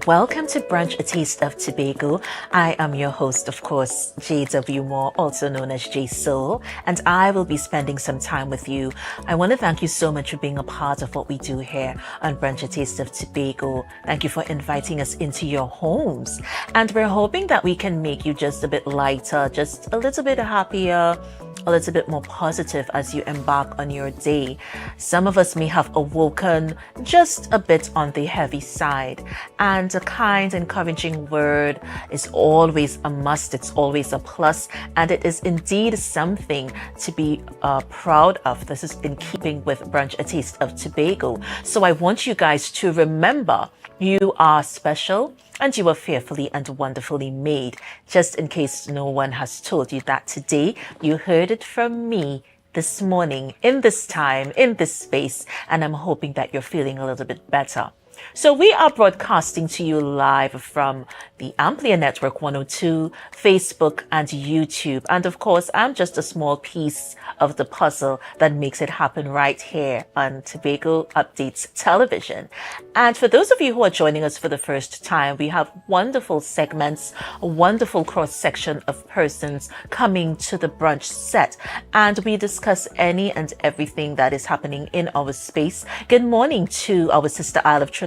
Welcome to Brunch, a taste of Tobago. I am your host, of course, J.W. Moore, also known as J Soul, and I will be spending some time with you. I want to thank you so much for being a part of what we do here on Brunch, a taste of Tobago. Thank you for inviting us into your homes, and we're hoping that we can make you just a bit lighter, just a little bit happier, a little bit more positive as you embark on your day. Some of us may have awoken just a bit on the heavy side, and a kind, encouraging word is always a must. It's always a plus, and it is indeed something to be proud of. This is in keeping with Brunch, a taste of Tobago. So I want you guys to remember you are special and you are fearfully and wonderfully made. Just in case no one has told you that today, you heard it from me this morning, in this time, in this space, and I'm hoping that you're feeling a little bit better. So we are broadcasting to you live from the Amplia Network 102, Facebook and YouTube. And of course, I'm just a small piece of the puzzle that makes it happen right here on Tobago Updates Television. And for those of you who are joining us for the first time, we have wonderful segments, a wonderful cross-section of persons coming to the brunch set. And we discuss any and everything that is happening in our space. Good morning to our sister Isle of Trinidad.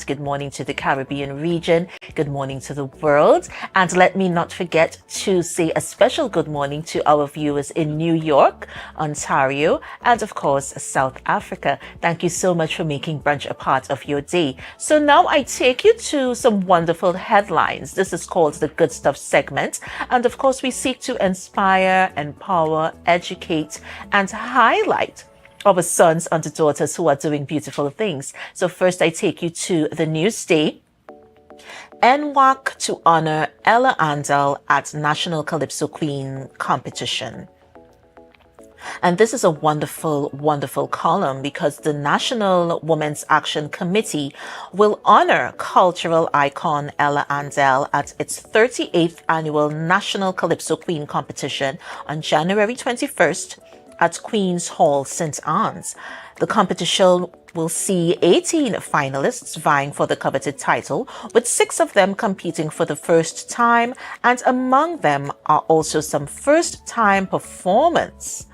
Good morning to the Caribbean region. Good morning to the world. And let me not forget to say a special good morning to our viewers in New York, Ontario, and of course, South Africa. Thank you so much for making brunch a part of your day. So now I take you to some wonderful headlines. This is called the Good Stuff segment. And of course, we seek to inspire, empower, educate, and highlight our sons and daughters who are doing beautiful things. So first I take you to the news day. NWAC to honor Ella Andal at National Calypso Queen competition. And this is a wonderful, wonderful column because the National Women's Action Committee will honor cultural icon Ella Andal at its 38th annual National Calypso Queen competition on January 21st at Queen's Hall, St. Anne's. The competition will see 18 finalists vying for the coveted title, with 6 of them competing for the first time, and among them are also some first-time performance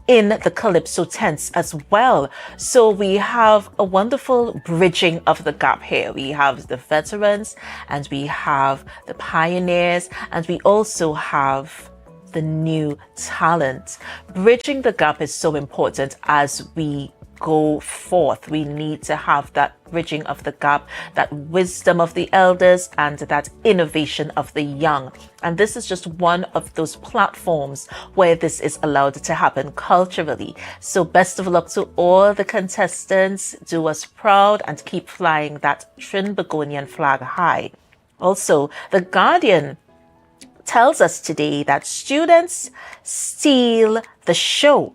in the Calypso tents as well. So we have a wonderful bridging of the gap here. We have the veterans, and we have the pioneers, and we also have the new talent. Bridging the gap is so important as we go forth. We need to have that bridging of the gap, that wisdom of the elders, and that innovation of the young. And this is just one of those platforms where this is allowed to happen culturally. So best of luck to all the contestants. Do us proud and keep flying that Trinbagonian flag high. Also, The Guardian tells us today that students steal the show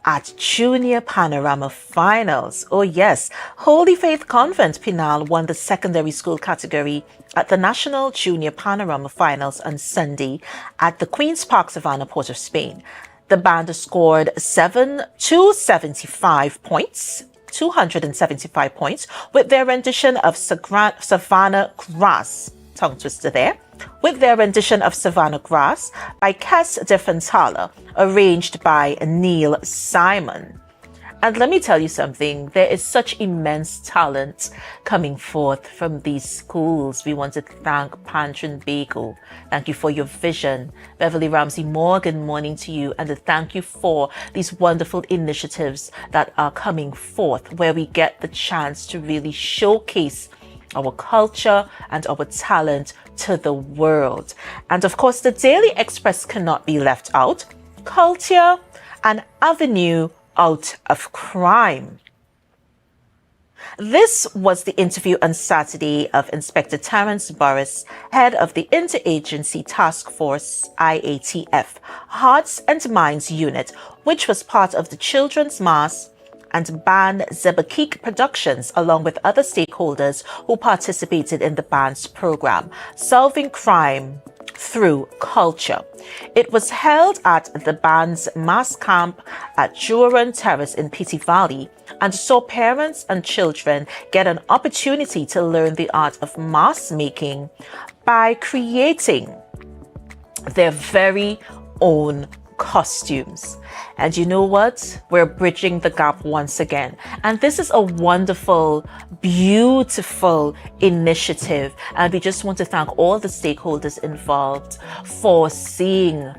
at Junior Panorama Finals. Oh yes, Holy Faith Convent Pinal won the secondary school category at the National Junior Panorama Finals on Sunday at the Queen's Park Savannah, Port of Spain. The band scored 275 points with their rendition of Savannah Grass. Tongue twister there. With their rendition of Savannah Grass by Cass de Fantala, arranged by Neil Simon. And let me tell you something, there is such immense talent coming forth from these schools. We want to thank Pantrin Bago. Thank you for your vision. Beverly Ramsey Moore, good morning to you. And thank you for these wonderful initiatives that are coming forth where we get the chance to really showcase our culture and our talent to the world. And of course, the Daily Express cannot be left out. Culture, an avenue out of crime. This was the interview on Saturday of Inspector Terence Burris, head of the Interagency Task Force IATF Hearts and Minds Unit, which was part of the Children's Mass and Ban Zebakik Productions, along with other stakeholders who participated in the band's program, Solving Crime Through Culture. It was held at the band's mass camp at Juran Terrace in Pity Valley and saw parents and children get an opportunity to learn the art of mask making by creating their very own costumes. And you know what? We're bridging the gap once again. And this is a wonderful, beautiful initiative. And we just want to thank all the stakeholders involved for seeing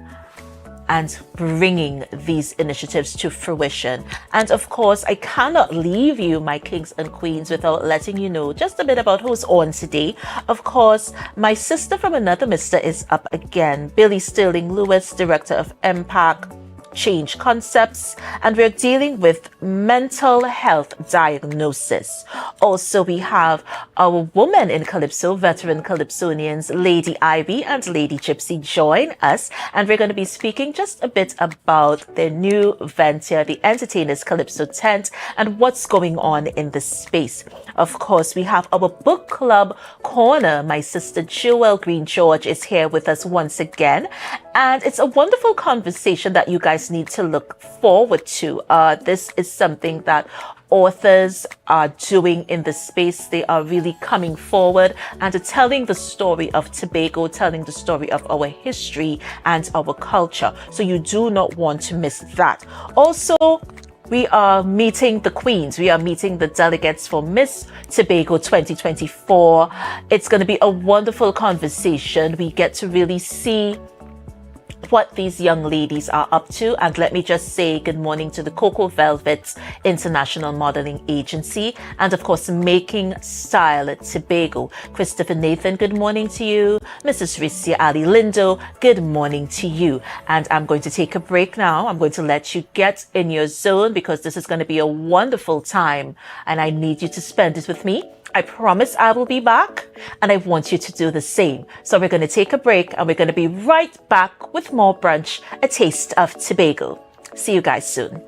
and bringing these initiatives to fruition. And of course, I cannot leave you, my kings and queens, without letting you know just a bit about who's on today. Of course, my sister from another mister is up again, Billy Sterling Lewis, director of MPAC Change Concepts, and we're dealing with mental health diagnosis. Also, we have our woman in Calypso, veteran Calypsonians, Lady Ivy and Lady Gypsy join us, and we're going to be speaking just a bit about their new venture, the Entertainers Calypso Tent, and what's going on in the space. Of course, we have our book club corner. My sister Jewel Green George is here with us once again, and it's a wonderful conversation that you guys need to look forward to. This is something that authors are doing in the space. They are really coming forward and telling the story of Tobago, telling the story of our history and our culture. So you do not want to miss that. Also, we are meeting the queens. We are meeting the delegates for Miss Tobago 2024. It's going to be a wonderful conversation. We get to really see what these young ladies are up to. And let me just say good morning to the Cocoa Velvets International Modeling Agency, and of course Making Style at Tobago. Christopher Nathan, good morning to you. Mrs. Ricia Ali Lindo, good morning to you. And I'm going to take a break now. I'm going to let you get in your zone because this is going to be a wonderful time and I need you to spend it with me. I promise I will be back and I want you to do the same. So we're going to take a break and we're going to be right back with more Brunch, a taste of Tobago. See you guys soon.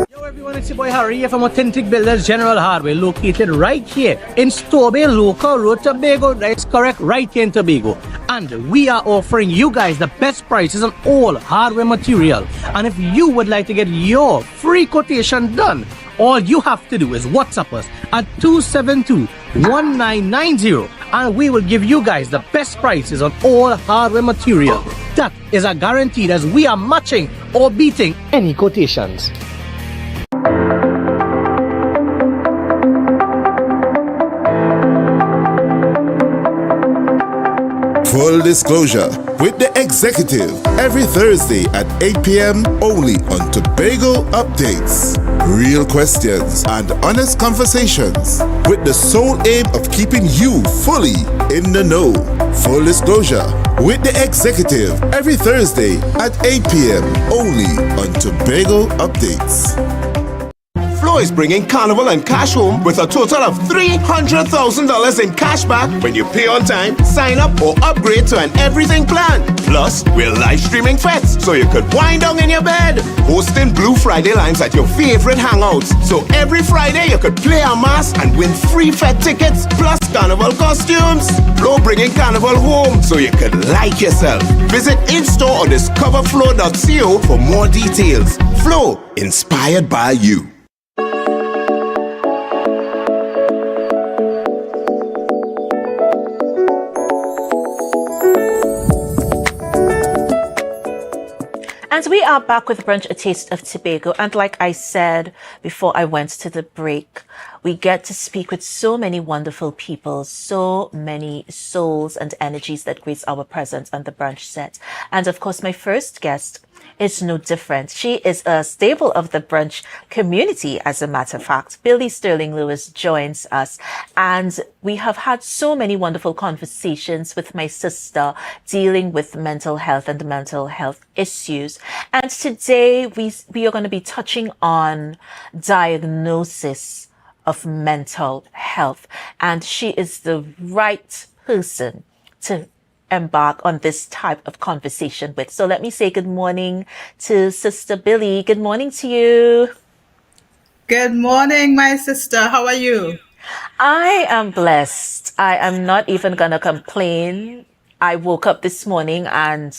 Yo everyone, it's your boy Harry here from Authentic Builders General Hardware, located right here in Strawberry Local Road, Tobago. That's correct, right here in Tobago. And we are offering you guys the best prices on all hardware material. And if you would like to get your free quotation done, all you have to do is WhatsApp us at 272-1990 and we will give you guys the best prices on all hardware material. That is a guarantee as we are matching or beating any quotations. Full disclosure with the executive every Thursday at 8 p.m. only on Tobago Updates. Real questions and honest conversations with the sole aim of keeping you fully in the know. Full disclosure with the executive every Thursday at 8 p.m. only on Tobago Updates. Flo is bringing Carnival and cash home with a total of $300,000 in cash back when you pay on time, sign up or upgrade to an everything plan. Plus, we're live streaming fets so you could wind down in your bed. Hosting Blue Friday lines at your favorite hangouts. So every Friday you could play a mass and win free fet tickets plus Carnival costumes. Flo bringing Carnival home so you could like yourself. Visit in-store or discoverflo.co for more details. Flo, inspired by you. And we are back with Brunch, a taste of Tobago. And like I said before I went to the break, we get to speak with so many wonderful people, so many souls and energies that grace our presence on the Brunch set. And of course, my first guest is no different. She is a staple of the Brunch community, as a matter of fact. Billy Sterling Lewis joins us, and we have had so many wonderful conversations with my sister dealing with mental health and mental health issues. And today we are going to be touching on diagnosis of mental health, and she is the right person to embark on this type of conversation with. So let me say good morning to Sister Billy. Good morning to you. Good morning, my sister. How are you? I am blessed. I am not even gonna complain. I woke up this morning and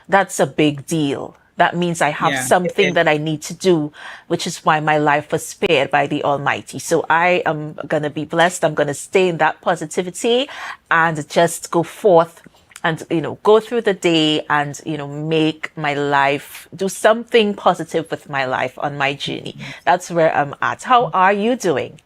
that's a big deal. That means I have Yeah, it something that is. I need to do, which is why my life was spared by the Almighty. So I am gonna be blessed. I'm gonna stay in that positivity and just go forth and go through the day and make my life, do something positive with my life on my journey. That's where I'm at. How are you doing?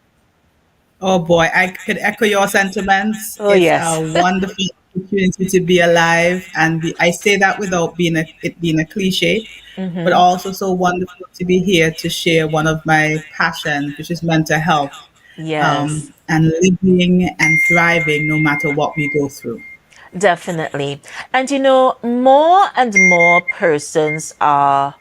Oh boy, I could echo your sentiments. Oh It's a yes. wonderful opportunity to be alive, and I say that without it being a cliche, but also so wonderful to be here to share one of my passions, which is mental health, Yes, and living and thriving no matter what we go through. definitely. And more and more persons are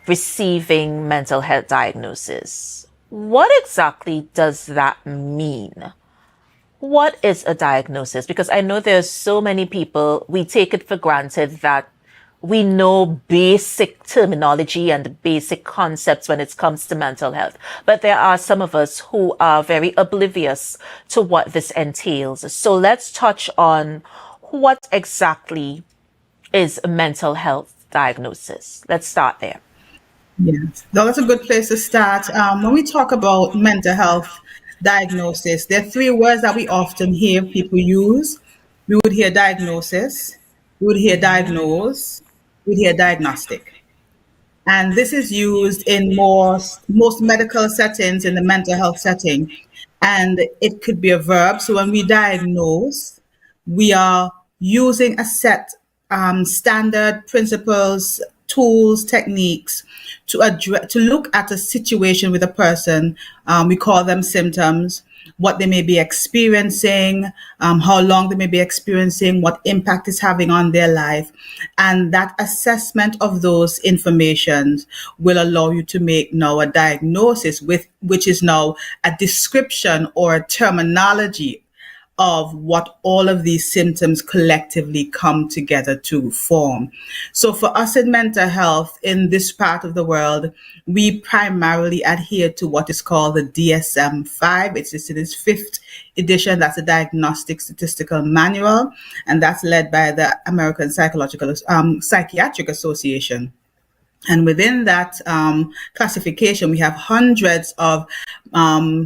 receiving mental health diagnosis. What exactly does that mean? What is a diagnosis? Because I know there's so many people, we take it for granted that we know basic terminology and basic concepts when it comes to mental health. But there are some of us who are very oblivious to what this entails. So let's touch on what exactly is a mental health diagnosis. Let's start there. Yes, no, that's a good place to start. When we talk about mental health diagnosis, there are three words that we often hear people use. We would hear diagnosis, we would hear diagnose, we would hear diagnostic. And this is used in most medical settings in the mental health setting. And it could be a verb. So when we diagnose, we are using a set standard principles, tools, techniques to address to look at a situation with a person. We call them symptoms, what they may be experiencing, how long they may be experiencing, what impact it's having on their life. And that assessment of those informations will allow you to make now a diagnosis which is now a description or a terminology of what all of these symptoms collectively come together to form. So for us in mental health in this part of the world, we primarily adhere to what is called the DSM-5. It's in its fifth edition. That's a Diagnostic Statistical Manual, and that's led by the American Psychiatric Association. And within that classification, we have hundreds of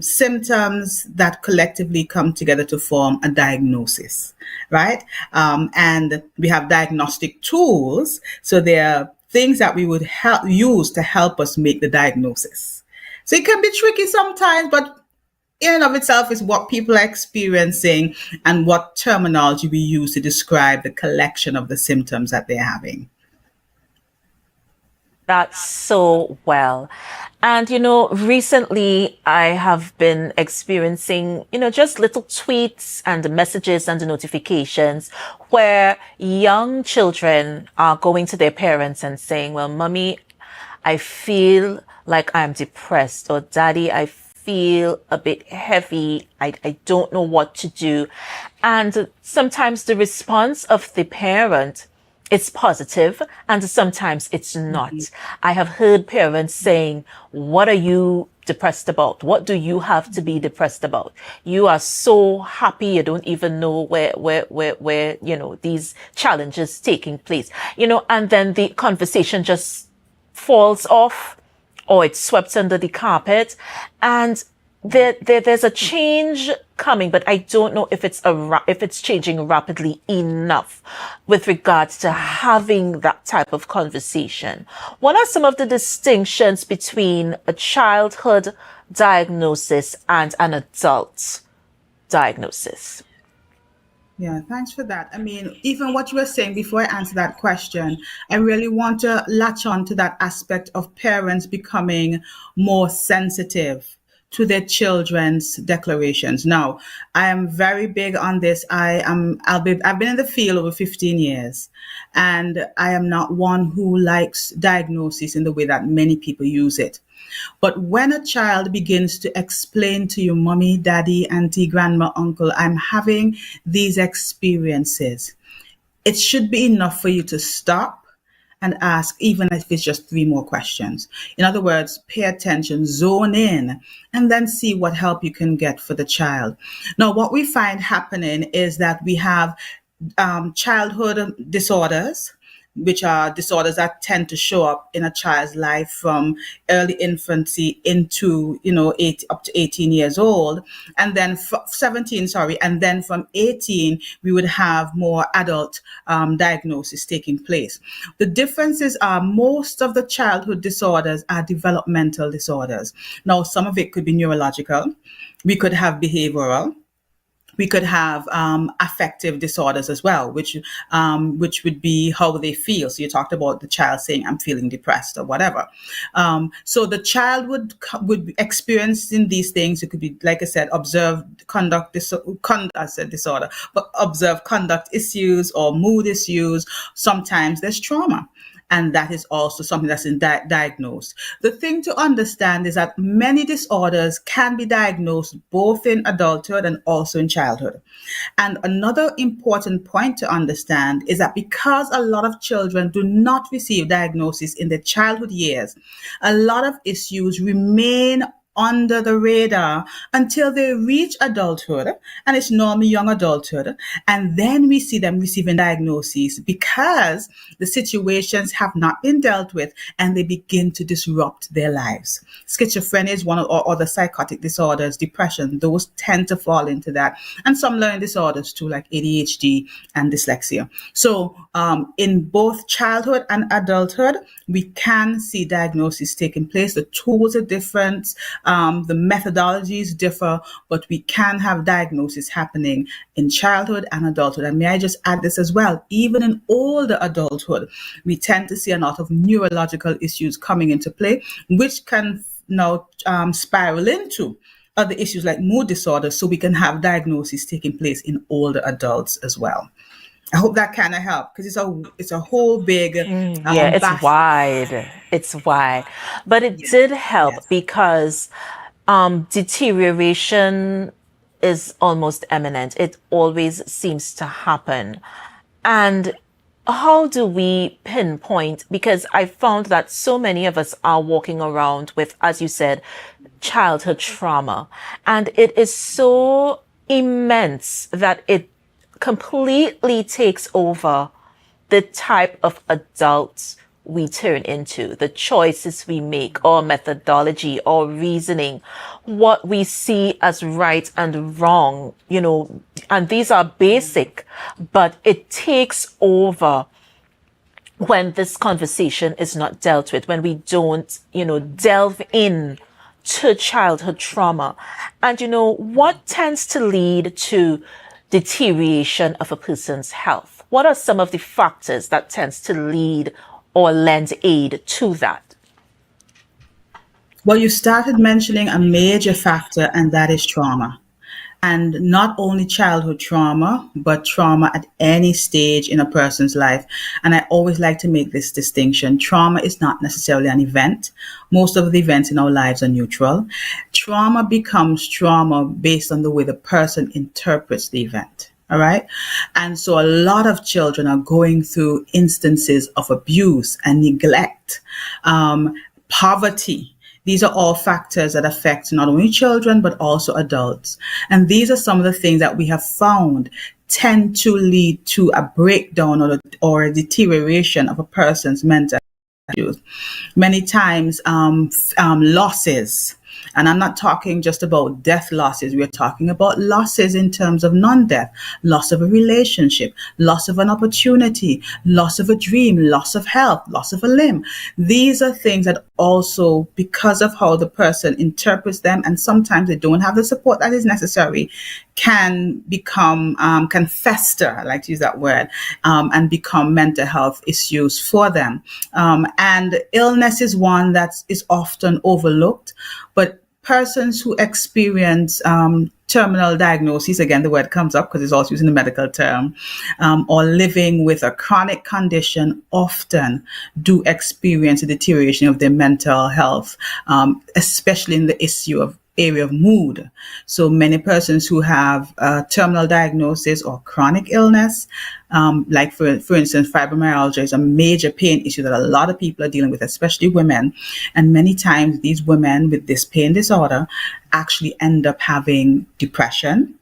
symptoms that collectively come together to form a diagnosis, right? And we have diagnostic tools. So there are things that we would use to help us make the diagnosis. So it can be tricky sometimes, but in and of itself is what people are experiencing and what terminology we use to describe the collection of the symptoms that they're having. That's so well. And recently I have been experiencing, just little tweets and messages and notifications where young children are going to their parents and saying, well, mommy, I feel like I'm depressed, or daddy, I feel a bit heavy. I don't know what to do. And sometimes the response of the parent, it's positive and sometimes it's not. I have heard parents saying, what are you depressed about? What do you have to be depressed about? You are so happy. You don't even know where, these challenges taking place, and then the conversation just falls off or it's swept under the carpet. And there's a change coming, but I don't know if it's changing rapidly enough with regards to having that type of conversation. What are some of the distinctions between a childhood diagnosis and an adult diagnosis? Yeah, thanks for that. I mean, even what you were saying before I answer that question, I really want to latch on to that aspect of parents becoming more sensitive to their children's declarations. Now, I am very big on this. I've been in the field over 15 years, and I am not one who likes diagnosis in the way that many people use it. But when a child begins to explain to you, mommy, daddy, auntie, grandma, uncle, I'm having these experiences, it should be enough for you to stop and ask, even if it's just 3 more questions. In other words, pay attention, zone in, and then see what help you can get for the child. Now, what we find happening is that we have childhood disorders, which are disorders that tend to show up in a child's life from early infancy into, up to 18 years old. And then 17, sorry. And then from 18, we would have more adult diagnosis taking place. The differences are most of the childhood disorders are developmental disorders. Now, some of it could be neurological. We could have behavioral. We could have affective disorders as well, which would be how they feel. So you talked about the child saying, "I'm feeling depressed" or whatever. So the child would be experiencing these things. It could be, like I said, observed conduct disorder, but observed conduct issues or mood issues. Sometimes there's trauma. And that is also something that's diagnosed. The thing to understand is that many disorders can be diagnosed both in adulthood and also in childhood. And another important point to understand is that because a lot of children do not receive diagnosis in their childhood years, a lot of issues remain under the radar until they reach adulthood, and it's normally young adulthood, and then we see them receiving diagnoses because the situations have not been dealt with and they begin to disrupt their lives. Schizophrenia is one of, or other psychotic disorders, depression, those tend to fall into that, and some learning disorders too, like ADHD and dyslexia. So in both childhood and adulthood, we can see diagnoses taking place. The tools are different. The methodologies differ, but we can have diagnosis happening in childhood and adulthood. And may I just add this as well, even in older adulthood, we tend to see a lot of neurological issues coming into play, which can now spiral into other issues like mood disorders. So we can have diagnoses taking place in older adults as well. I hope that kind of helped, because it's a whole big Yeah, it's basket. wide. It's wide. But it did help Yes. because deterioration is almost imminent. It always seems to happen. And how do we pinpoint? Because I found that so many of us are walking around with, as you said, childhood trauma. And it is so immense that it completely takes over the type of adults we turn into, the choices we make, our methodology, our reasoning, what we see as right and wrong, and these are basic, but it takes over when this conversation is not dealt with, when we don't, delve in to childhood trauma. And, what tends to lead to deterioration of a person's health? What are some of the factors that tends to lead or lend aid to that? Well, you started mentioning a major factor, and that is trauma. And not only childhood trauma, but trauma at any stage in a person's life. And I always like to make this distinction. Trauma is not necessarily an event. Most of the events in our lives are neutral. Trauma becomes trauma based on the way the person interprets the event. All right. And so a lot of children are going through instances of abuse and neglect, poverty. These are all factors that affect not only children, but also adults. And these are some of the things that we have found tend to lead to a breakdown or a deterioration of a person's mental health. Many times, losses. And I'm not talking just about death losses. We're talking about losses in terms of non-death, loss of a relationship, loss of an opportunity, loss of a dream, loss of health, loss of a limb. These are things that also, because of how the person interprets them, and sometimes they don't have the support that is necessary, can become, can fester, I like to use that word, and become mental health issues for them. And illness is one that is often overlooked, but persons who experience terminal diagnosis, again, the word comes up because it's also using the medical term, or living with a chronic condition often do experience a deterioration of their mental health, especially in the area of mood. So many persons who have a terminal diagnosis or chronic illness Like for instance, fibromyalgia is a major pain issue that a lot of people are dealing with, especially women. And many times these women with this pain disorder actually end up having depression,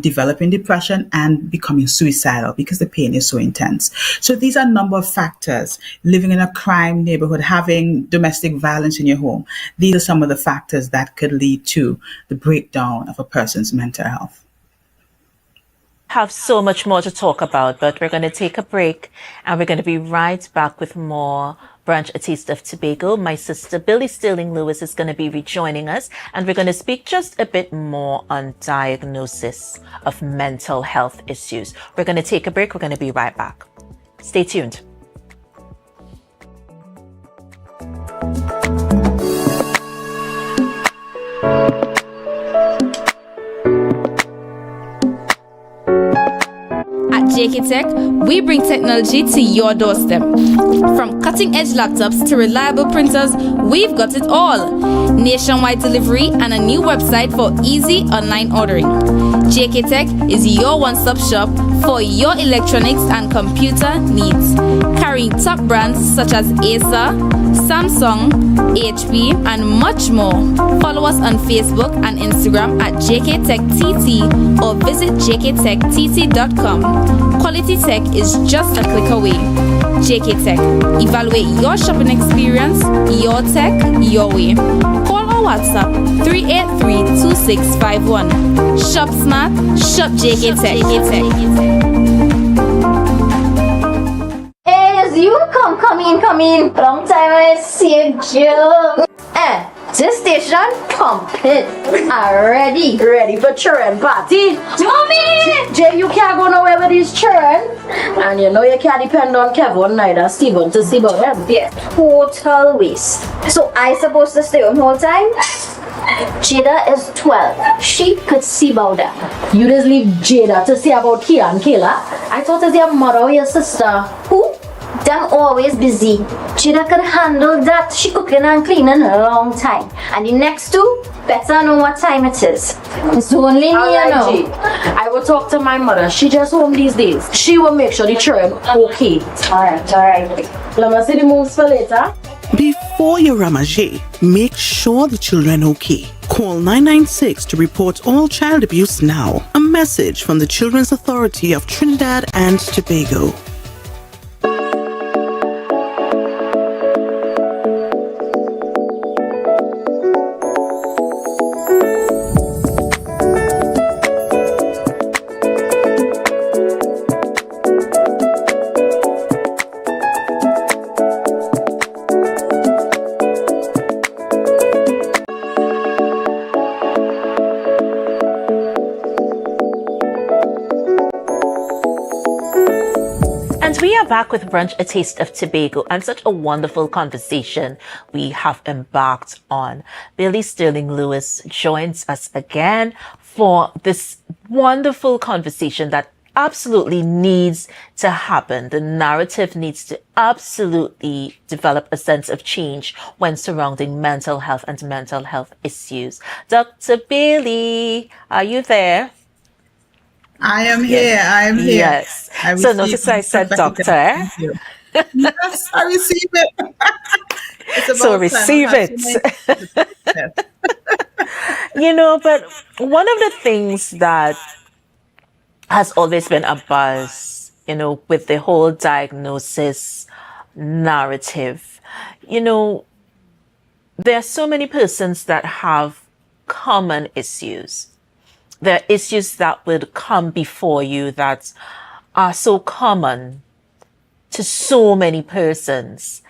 developing depression, and becoming suicidal because the pain is so intense. So these are a number of factors. Living in a crime neighborhood, having domestic violence in your home. These are some of the factors that could lead to the breakdown of a person's mental health. Have so much more to talk about, but we're going to take a break and we're going to be right back with more Brunch, A Taste of Tobago. My sister Billy Sterling Lewis is going to be rejoining us, and we're going to speak just a bit more on diagnosis of mental health issues. We're going to take a break. We're going to be right back. Stay tuned. JK Tech, we bring technology to your doorstep. From cutting-edge laptops to reliable printers, we've got it all. Nationwide delivery and a new website for easy online ordering. JK Tech is your one-stop shop for your electronics and computer needs. Carrying top brands such as Acer, Samsung, HP, and much more. Follow us on Facebook and Instagram at JKTechTT or visit jktechtt.com. Quality tech is just a click away. JK Tech. Evaluate your shopping experience, your tech, your way. Call or WhatsApp 383-2651. Shop smart, shop JK Tech. Hey, you come in. Long time I see you. This station pumping. Ready for children party. Mommy! Jay, you can't go nowhere with these children. And you know you can't depend on Kevin neither Steven to see about them. Yeah, total waste. So I supposed to stay home whole time? Jada is 12. She could see about that. You just leave Jada to see about Kira and Kayla? I thought it was your mother or your sister. Who? Them always busy. Jada could handle that. She cooking and cleaning a long time. And the next two better know what time it is. It's only me, you know. I will talk to my mother. She just home these days. She will make sure the children okay. Alright. Let me see the moves for later. Before you ramage, make sure the children okay. Call 996 to report all child abuse now. A message from the Children's Authority of Trinidad and Tobago. Back with Brunch, A Taste of Tobago, and such a wonderful conversation we have embarked on. Billy Sterling Lewis joins us again for this wonderful conversation that absolutely needs to happen. The narrative needs to absolutely develop a sense of change when surrounding mental health and mental health issues. Dr. Billy, are you there? I am here. Yes. So notice I said doctor. Thank you. Yes, I receive it. So receive it. But one of the things that has always been a buzz, with the whole diagnosis narrative, there are so many persons that have common issues. There are issues that would come before you that are so common to so many persons.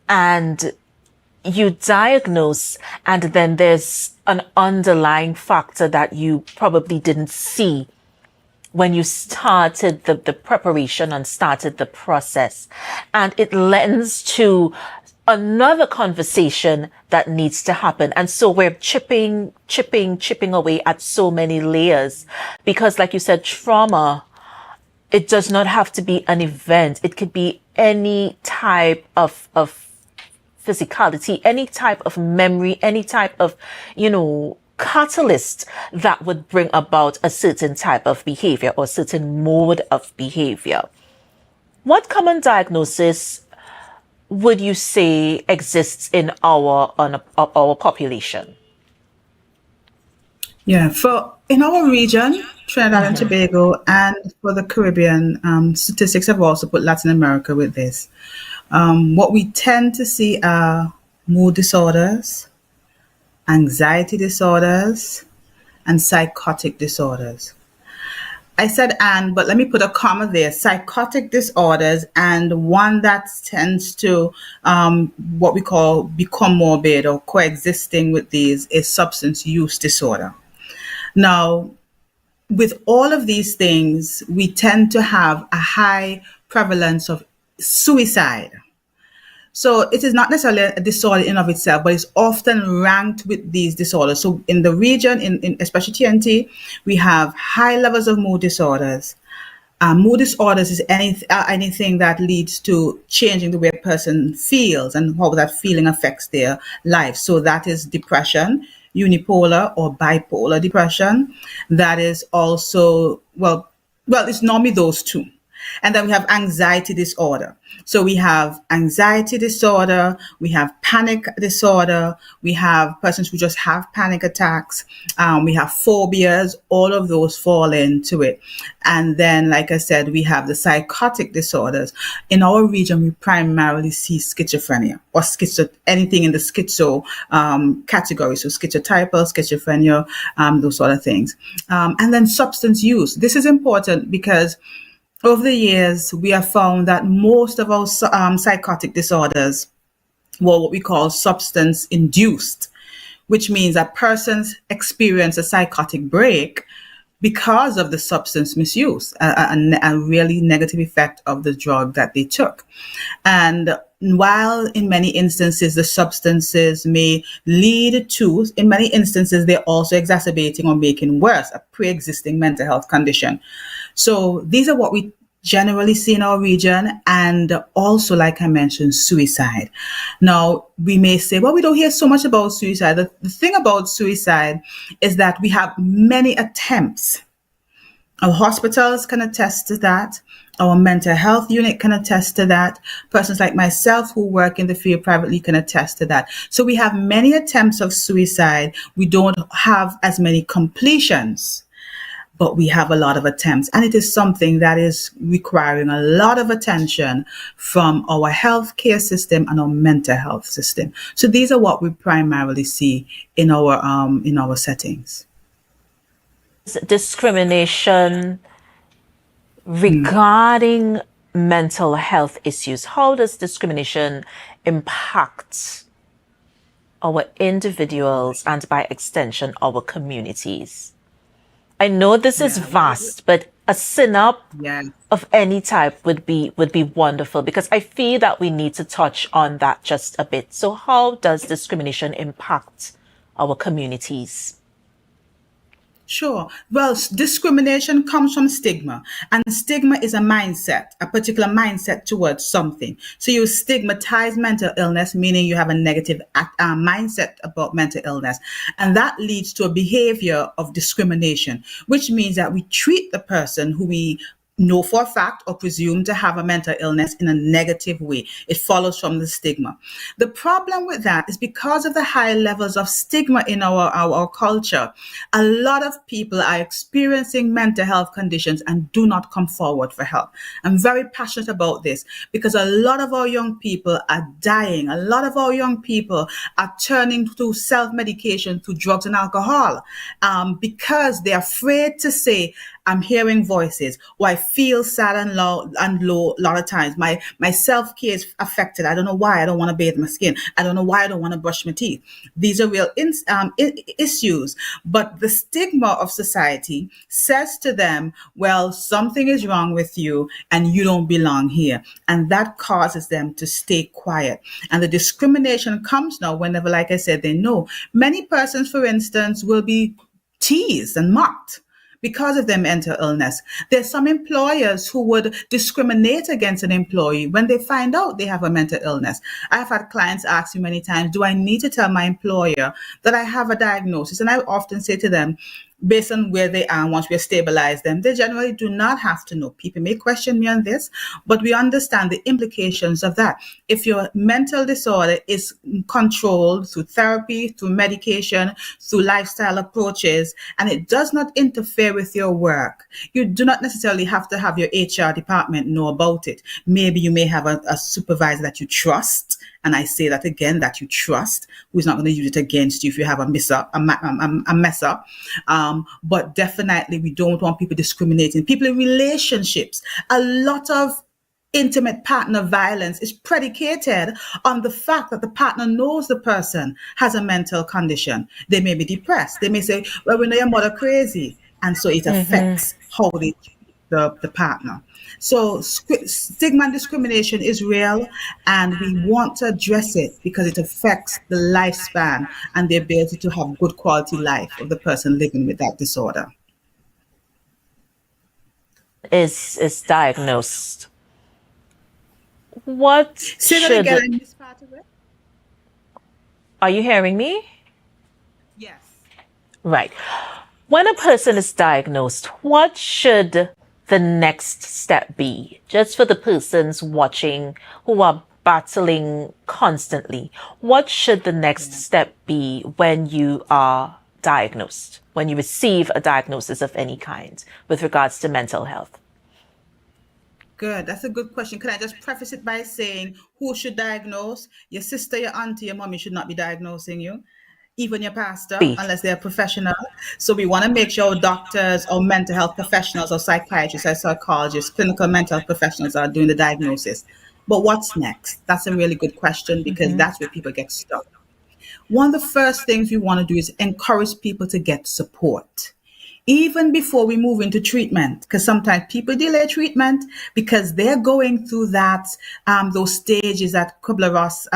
And you diagnose, and then there's an underlying factor that you probably didn't see when you started the preparation and started the process. And it lends to another conversation that needs to happen. And so we're chipping away at so many layers, because like you said, trauma, it does not have to be an event. It could be any type of physicality, any type of memory, any type of, catalyst that would bring about a certain type of behavior or certain mode of behavior. What common diagnosis would you say exists in our population? Yeah, for in our region, Trinidad and Tobago, and for the Caribbean, statistics have also put Latin America with this. What we tend to see are mood disorders, anxiety disorders, and psychotic disorders. I said and, but let me put a comma there. Psychotic disorders, and one that tends to what we call become morbid or coexisting with these is substance use disorder. Now, with all of these things, we tend to have a high prevalence of suicide. So it is not necessarily a disorder in of itself, but it's often ranked with these disorders. So in the region, in especially TNT, we have high levels of mood disorders. Mood disorders is anything that leads to changing the way a person feels and how that feeling affects their life. So that is depression, unipolar or bipolar depression. That is also, it's normally those two. And then we have anxiety disorder. So we have anxiety disorder, we have panic disorder, we have persons who just have panic attacks, we have phobias, all of those fall into it. And then, like I said, we have the psychotic disorders. In our region, we primarily see schizophrenia or anything in the schizo category. So schizotypal, schizophrenia, those sort of things. And then substance use. This is important because over the years, we have found that most of our psychotic disorders were what we call substance induced, which means that persons experience a psychotic break because of the substance misuse, a really negative effect of the drug that they took. And while in many instances the substances may lead to, in many instances, they're also exacerbating or making worse a pre-existing mental health condition. So these are what we generally see in our region, and also, like I mentioned, suicide. Now, we may say, well, we don't hear so much about suicide. The thing about suicide is that we have many attempts. Our hospitals can attest to that. Our mental health unit can attest to that. Persons like myself who work in the field privately can attest to that. So we have many attempts of suicide. We don't have as many completions, but we have a lot of attempts. And it is something that is requiring a lot of attention from our healthcare system and our mental health system. So these are what we primarily see in our settings. Discrimination regarding mental health issues. How does discrimination impact our individuals and by extension our communities? I know this is vast, but a synop of any type would be wonderful, because I feel that we need to touch on that just a bit. So how does discrimination impact our communities? Sure. Well, discrimination comes from stigma, and stigma is a mindset, a particular mindset towards something. So you stigmatize mental illness, meaning you have a negative mindset about mental illness, and that leads to a behavior of discrimination, which means that we treat the person who we know for a fact or presume to have a mental illness in a negative way. It follows from the stigma. The problem with that is because of the high levels of stigma in our culture, a lot of people are experiencing mental health conditions and do not come forward for help. I'm very passionate about this because a lot of our young people are dying. A lot of our young people are turning to self-medication, to drugs and alcohol, because they're afraid to say, I'm hearing voices, or I feel sad and low a lot of times. My self-care is affected. I don't know why I don't want to bathe my skin. I don't know why I don't want to brush my teeth. These are real issues. But the stigma of society says to them, well, something is wrong with you and you don't belong here. And that causes them to stay quiet. And the discrimination comes now whenever, like I said, they know. Many persons, for instance, will be teased and mocked because of their mental illness. There's some employers who would discriminate against an employee when they find out they have a mental illness. I've had clients ask me many times, do I need to tell my employer that I have a diagnosis? And I often say to them, based on where they are, once we stabilize them, they generally do not have to know. People may question me on this, but we understand the implications of that. If your mental disorder is controlled through therapy, through medication, through lifestyle approaches, and it does not interfere with your work, you do not necessarily have to have your HR department know about it. Maybe you may have a supervisor that you trust, and I say that again, that you trust, who's not going to use it against you if you have a mess up. But definitely, we don't want people discriminating. People in relationships, a lot of intimate partner violence is predicated on the fact that the partner knows the person has a mental condition. They may be depressed. They may say, well, we know your mother crazy. And so it affects how they treat the partner. So stigma and discrimination is real, and we want to address it because it affects the lifespan and the ability to have good quality life of the person living with that disorder. Is diagnosed. What Say that should... again, I missed part of it. Are you hearing me? Yes. Right. When a person is diagnosed, what should the next step be? Just for the persons watching who are battling constantly, what should the next step be when you are diagnosed, when you receive a diagnosis of any kind with regards to mental health? Good. That's a good question. Can I just preface it by saying who should diagnose? Your sister, your auntie, your mommy should not be diagnosing you. Even your pastor, unless they're professional. So we want to make sure doctors or mental health professionals or psychiatrists or psychologists, clinical mental health professionals are doing the diagnosis. But what's next? That's a really good question because that's where people get stuck. One of the first things we want to do is encourage people to get support. Even before we move into treatment, because sometimes people delay treatment because they're going through that, those stages that Kubler-Ross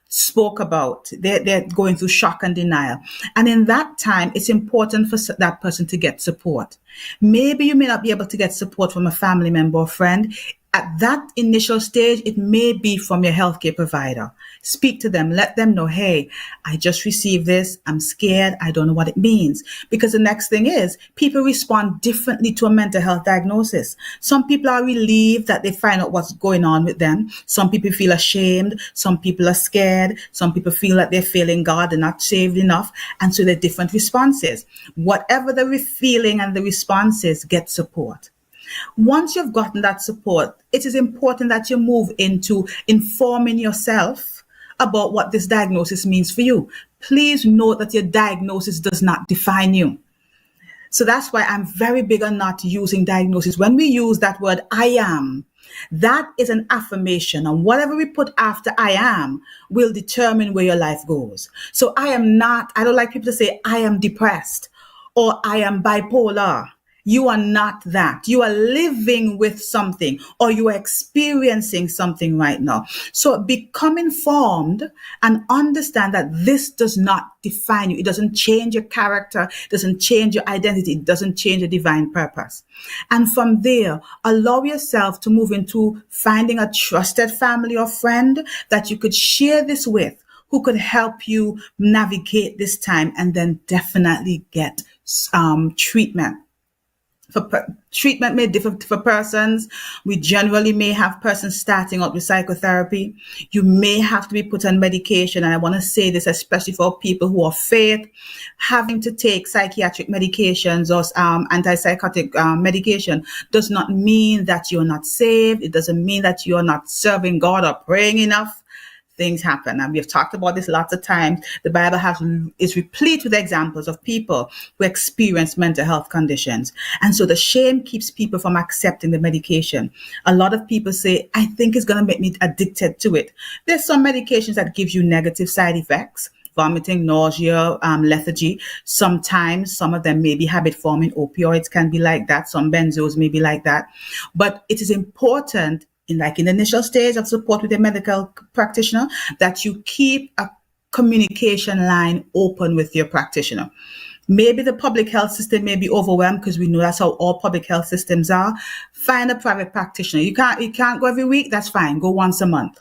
spoke about. They're going through shock and denial. And in that time, it's important for that person to get support. Maybe you may not be able to get support from a family member or friend. At that initial stage, it may be from your healthcare provider. Speak to them, let them know, hey, I just received this. I'm scared. I don't know what it means. Because the next thing is people respond differently to a mental health diagnosis. Some people are relieved that they find out what's going on with them. Some people feel ashamed. Some people are scared. Some people feel that they're failing God. They're not saved enough. And so there are different responses. Whatever the feeling and the responses, get support. Once you've gotten that support, it is important that you move into informing yourself about what this diagnosis means for you. Please note that your diagnosis does not define you. So that's why I'm very big on not using diagnosis. When we use that word, I am, that is an affirmation. And whatever we put after I am will determine where your life goes. So I don't like people to say I am depressed or I am bipolar. You are not that. You are living with something or you are experiencing something right now. So become informed and understand that this does not define you. It doesn't change your character. It doesn't change your identity. It doesn't change your divine purpose. And from there, allow yourself to move into finding a trusted family or friend that you could share this with, who could help you navigate this time, and then definitely get treatment. Treatment may differ for persons. We generally may have persons starting out with psychotherapy. You may have to be put on medication. And I want to say this, especially for people who are faith, having to take psychiatric medications or antipsychotic medication does not mean that you're not saved. It doesn't mean that you're not serving God or praying enough. Things happen, and we've talked about this lots of times. The Bible is replete with examples of people who experience mental health conditions, and so the shame keeps people from accepting the medication. A lot of people say, I think it's going to make me addicted to it. There's some medications that give you negative side effects: vomiting, nausea, lethargy. Sometimes some of them may be habit forming. Opioids can be like that. Some benzos may be like that. But it is important, in the initial stage of support with a medical practitioner, that you keep a communication line open with your practitioner. Maybe the public health system may be overwhelmed, because we know that's how all public health systems are. Find a private practitioner. You can't go every week. That's fine. Go once a month.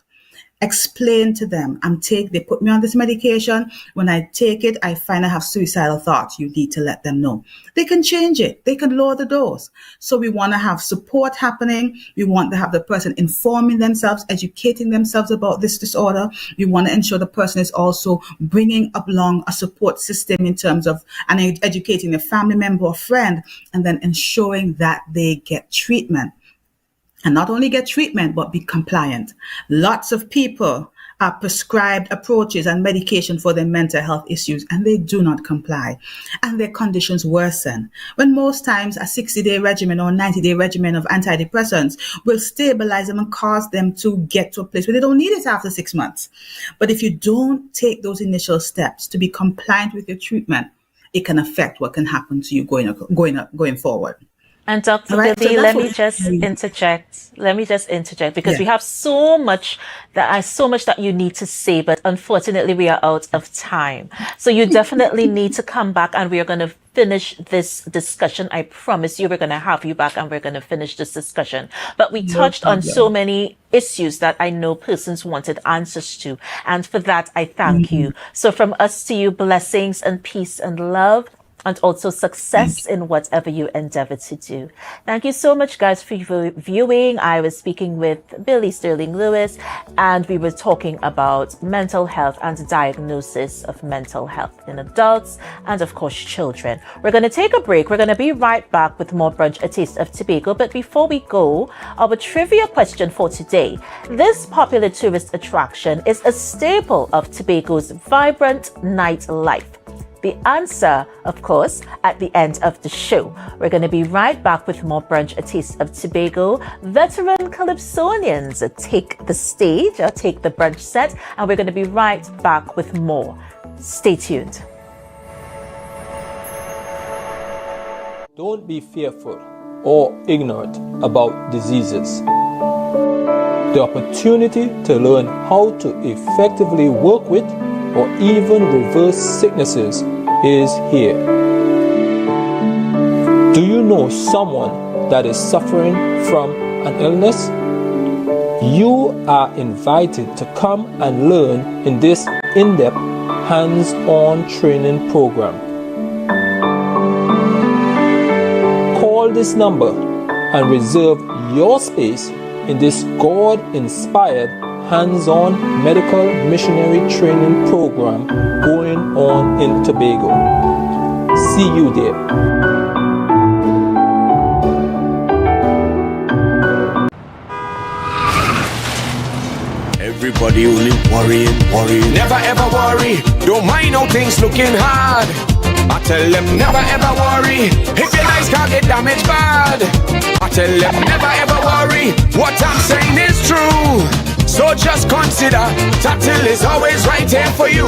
Explain to them, they put me on this medication. When I take it, I find I have suicidal thoughts. You need to let them know. They can change it. They can lower the dose. So we want to have support happening. We want to have the person informing themselves, educating themselves about this disorder. We want to ensure the person is also bringing along a support system in terms of educating a family member or friend, and then ensuring that they get treatment. And not only get treatment, but be compliant. Lots of people are prescribed approaches and medication for their mental health issues, and they do not comply. And their conditions worsen. When most times a 60-day regimen or 90-day regimen of antidepressants will stabilize them and cause them to get to a place where they don't need it after 6 months. But if you don't take those initial steps to be compliant with your treatment, it can affect what can happen to you going forward. And Dr. Right, Billy, so let me just interject because we have so much that you need to say, but unfortunately we are out of time. So you definitely need to come back, and we are going to finish this discussion. I promise you, we're going to have you back and we're going to finish this discussion. But we touched on so many issues that I know persons wanted answers to. And for that, I thank you. So from us to you, blessings and peace and love, and also success in whatever you endeavor to do. Thank you so much, guys, for viewing. I was speaking with Billy Sterling Lewis, and we were talking about mental health and the diagnosis of mental health in adults and, of course, children. We're going to take a break. We're going to be right back with more Brunch, A Taste of Tobago. But before we go, our trivia question for today. This popular tourist attraction is a staple of Tobago's vibrant nightlife. The answer, of course, at the end of the show. We're going to be right back with more Brunch, A Taste of Tobago. Veteran Calypsonians take the stage, or take the brunch set, and we're going to be right back with more. Stay tuned. Don't be fearful or ignorant about diseases. The opportunity to learn how to effectively work with or even reverse sicknesses is here. Do you know someone that is suffering from an illness? You are invited to come and learn in this in-depth, hands-on training program. Call this number and reserve your space in this God-inspired hands-on medical missionary training program going on in Tobago. See you there. Everybody only worrying. Never ever worry. Don't mind how things looking hard. I tell them never ever worry. If your life can't get damaged bad. I tell them never ever worry. What I'm saying is true. So just consider Tatil is always right here for you.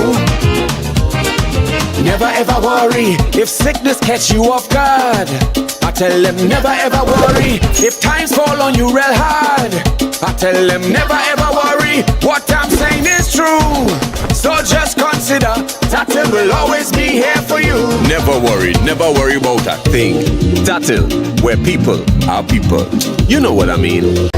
Never ever worry if sickness catch you off guard. I tell them never ever worry if times fall on you real hard. I tell them never ever worry. What I'm saying is true. So just consider Tatil will always be here for you. Never worry about a thing. Tatil, where people are people. You know what I mean.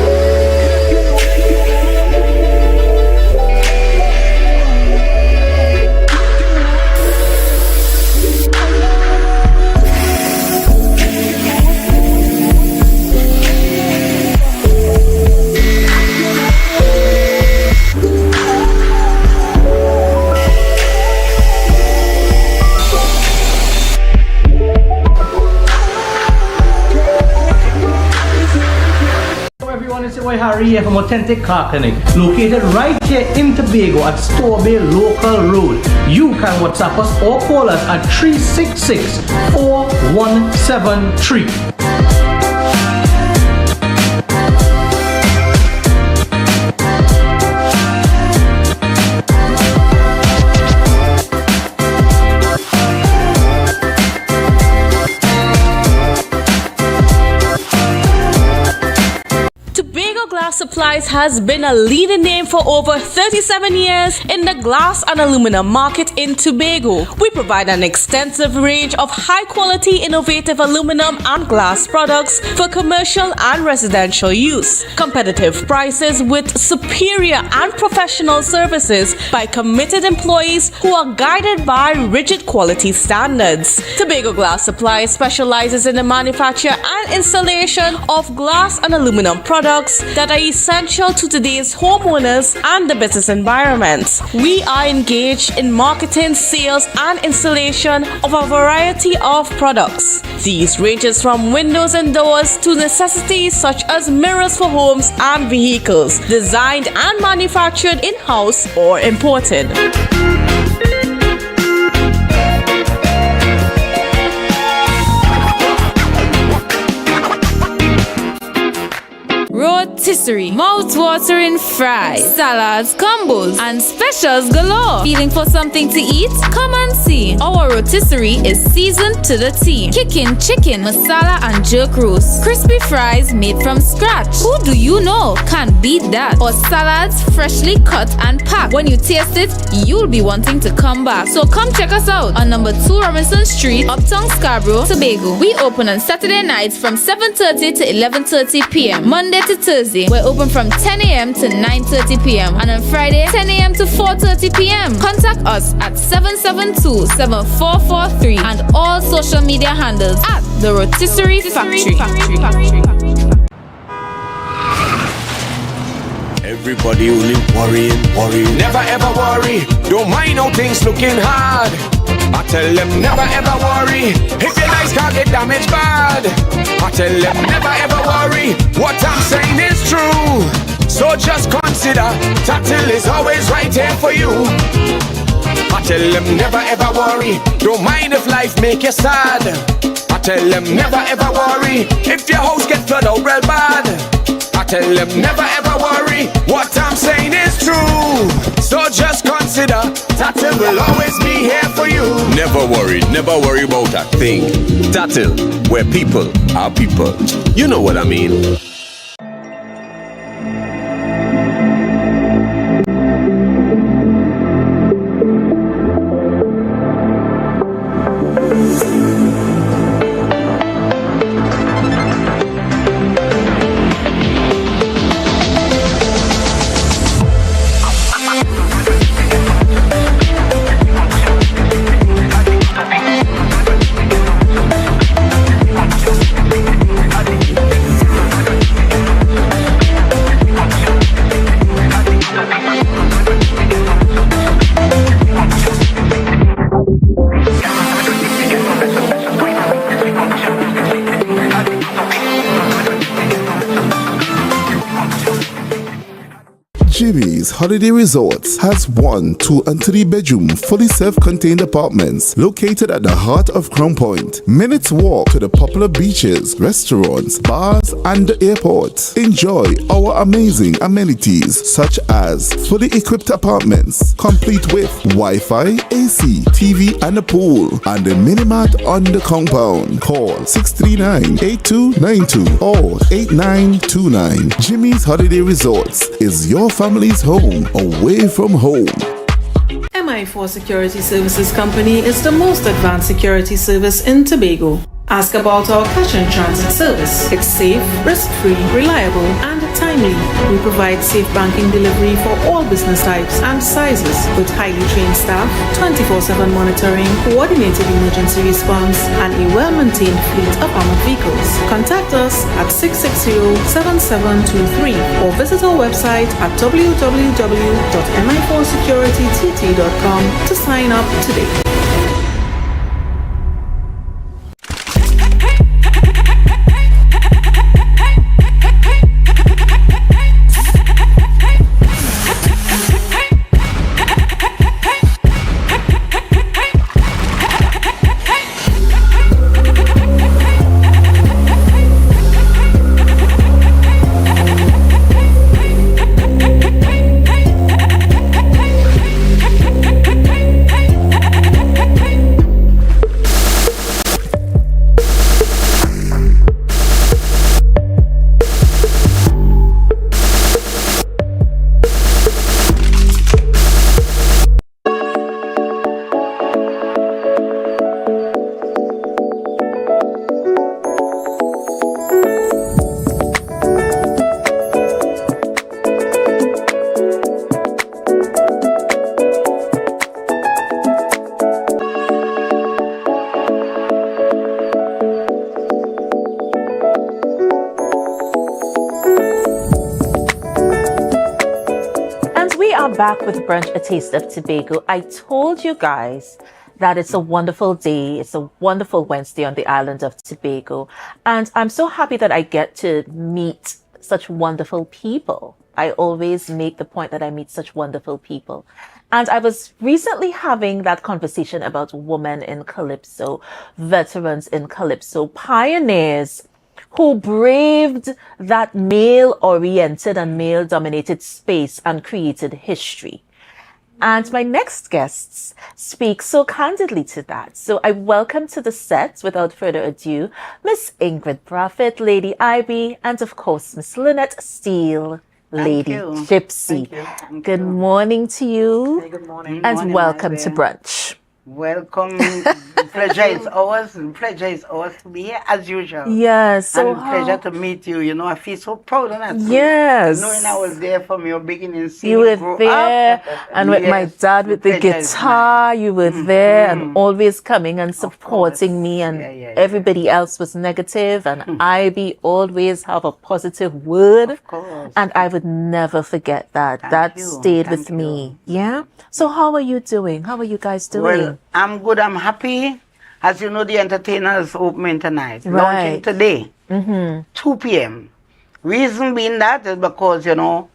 Harry here from Authentic Car Clinic, located right here in Tobago at Torbay Local Road. You can WhatsApp us or call us at 366-4173. Supplies has been a leading name for over 37 years in the glass and aluminum market in Tobago. We provide an extensive range of high-quality, innovative aluminum and glass products for commercial and residential use. Competitive prices with superior and professional services by committed employees who are guided by rigid quality standards. Tobago Glass Supplies specializes in the manufacture and installation of glass and aluminum products that are essential to today's homeowners and the business environment. We are engaged in marketing, sales, and installation of a variety of products. These ranges from windows and doors to necessities such as mirrors for homes and vehicles, designed and manufactured in-house or imported. Rotisserie, mouth-watering fries, salads, combos, and specials galore. Feeling for something to eat? Come and see. Our rotisserie is seasoned to the T. Kicking chicken, masala, and jerk roast. Crispy fries made from scratch. Who do you know can't beat that? Or salads freshly cut and packed. When you taste it, you'll be wanting to come back. So come check us out on number 2 Robinson Street, Uptown Scarborough, Tobago. We open on Saturday nights from 7:30 to 11:30 p.m. Monday to Thursday, we're open from 10 a.m. to 9:30 p.m. and on Friday, 10 a.m. to 4:30 p.m. Contact us at 772-7443 and all social media handles at The Rotisserie Factory. Everybody only worrying. Never ever worry. Don't mind how things looking hard. I tell them never ever worry. If your life can't get damaged bad. I tell them never ever worry. What I'm saying is true. So just consider Tatil is always right here for you. I tell them never ever worry. Don't mind if life make you sad. I tell them never ever worry. If your house get flooded out real bad. I tell them never ever worry. What I'm saying is true. So just consider Tatil will always be here for you. Never worry about a thing. Tatil, where people are people. You know what I mean. Jimmy's Holiday Resorts has 1, 2, and 3 bedroom fully self-contained apartments located at the heart of Crown Point. Minutes walk to the popular beaches, restaurants, bars, and the airport. Enjoy our amazing amenities such as fully equipped apartments, complete with Wi-Fi, AC, TV, and a pool, and a mini-mart on the compound. Call 639-8292 or 8929. Jimmy's Holiday Resorts is your family's home away from home. MI4 Security Services Company is the most advanced security service in Tobago. Ask about our cash and transit service. It's safe, risk-free, reliable, and timely. We provide safe banking delivery for all business types and sizes with highly trained staff, 24/7 monitoring, coordinated emergency response, and a well-maintained fleet of armored vehicles. Contact us at 660-7723 or visit our website at www.mi4securitytt.com to sign up today. are back with Brunch, a taste of Tobago. I told you guys that it's a wonderful day. It's a wonderful Wednesday on the island of Tobago. And I'm so happy that I get to meet such wonderful people. I always make the point that I meet such wonderful people. And I was recently having that conversation about women in Calypso, veterans in Calypso, pioneers who braved that male-oriented and male-dominated space and created history. And my next guests speak so candidly to that. So I welcome to the set, without further ado, Miss Ingrid Prophet, Lady Ivy, and of course, Miss Lynette Steele, Lady Gypsy. Good morning to you. Hey, good morning. And welcome to Brunch. Welcome. Pleasure is ours. Pleasure is ours to be here as usual. Yes. So and pleasure to meet you. You know, I feel so proud of that. Yes. Knowing I was there from your beginning. You were there, and with my dad with the guitar, you were there, and always coming and supporting me, and everybody else was negative, and Ivy always have a positive word. Of course. And I would never forget that. That stayed with me. Yeah. So how are you doing? How are you guys doing? Well, I'm good. I'm happy. As you know, the entertainers opening tonight. Launching today, 2 p.m. Reason being that is because, you know,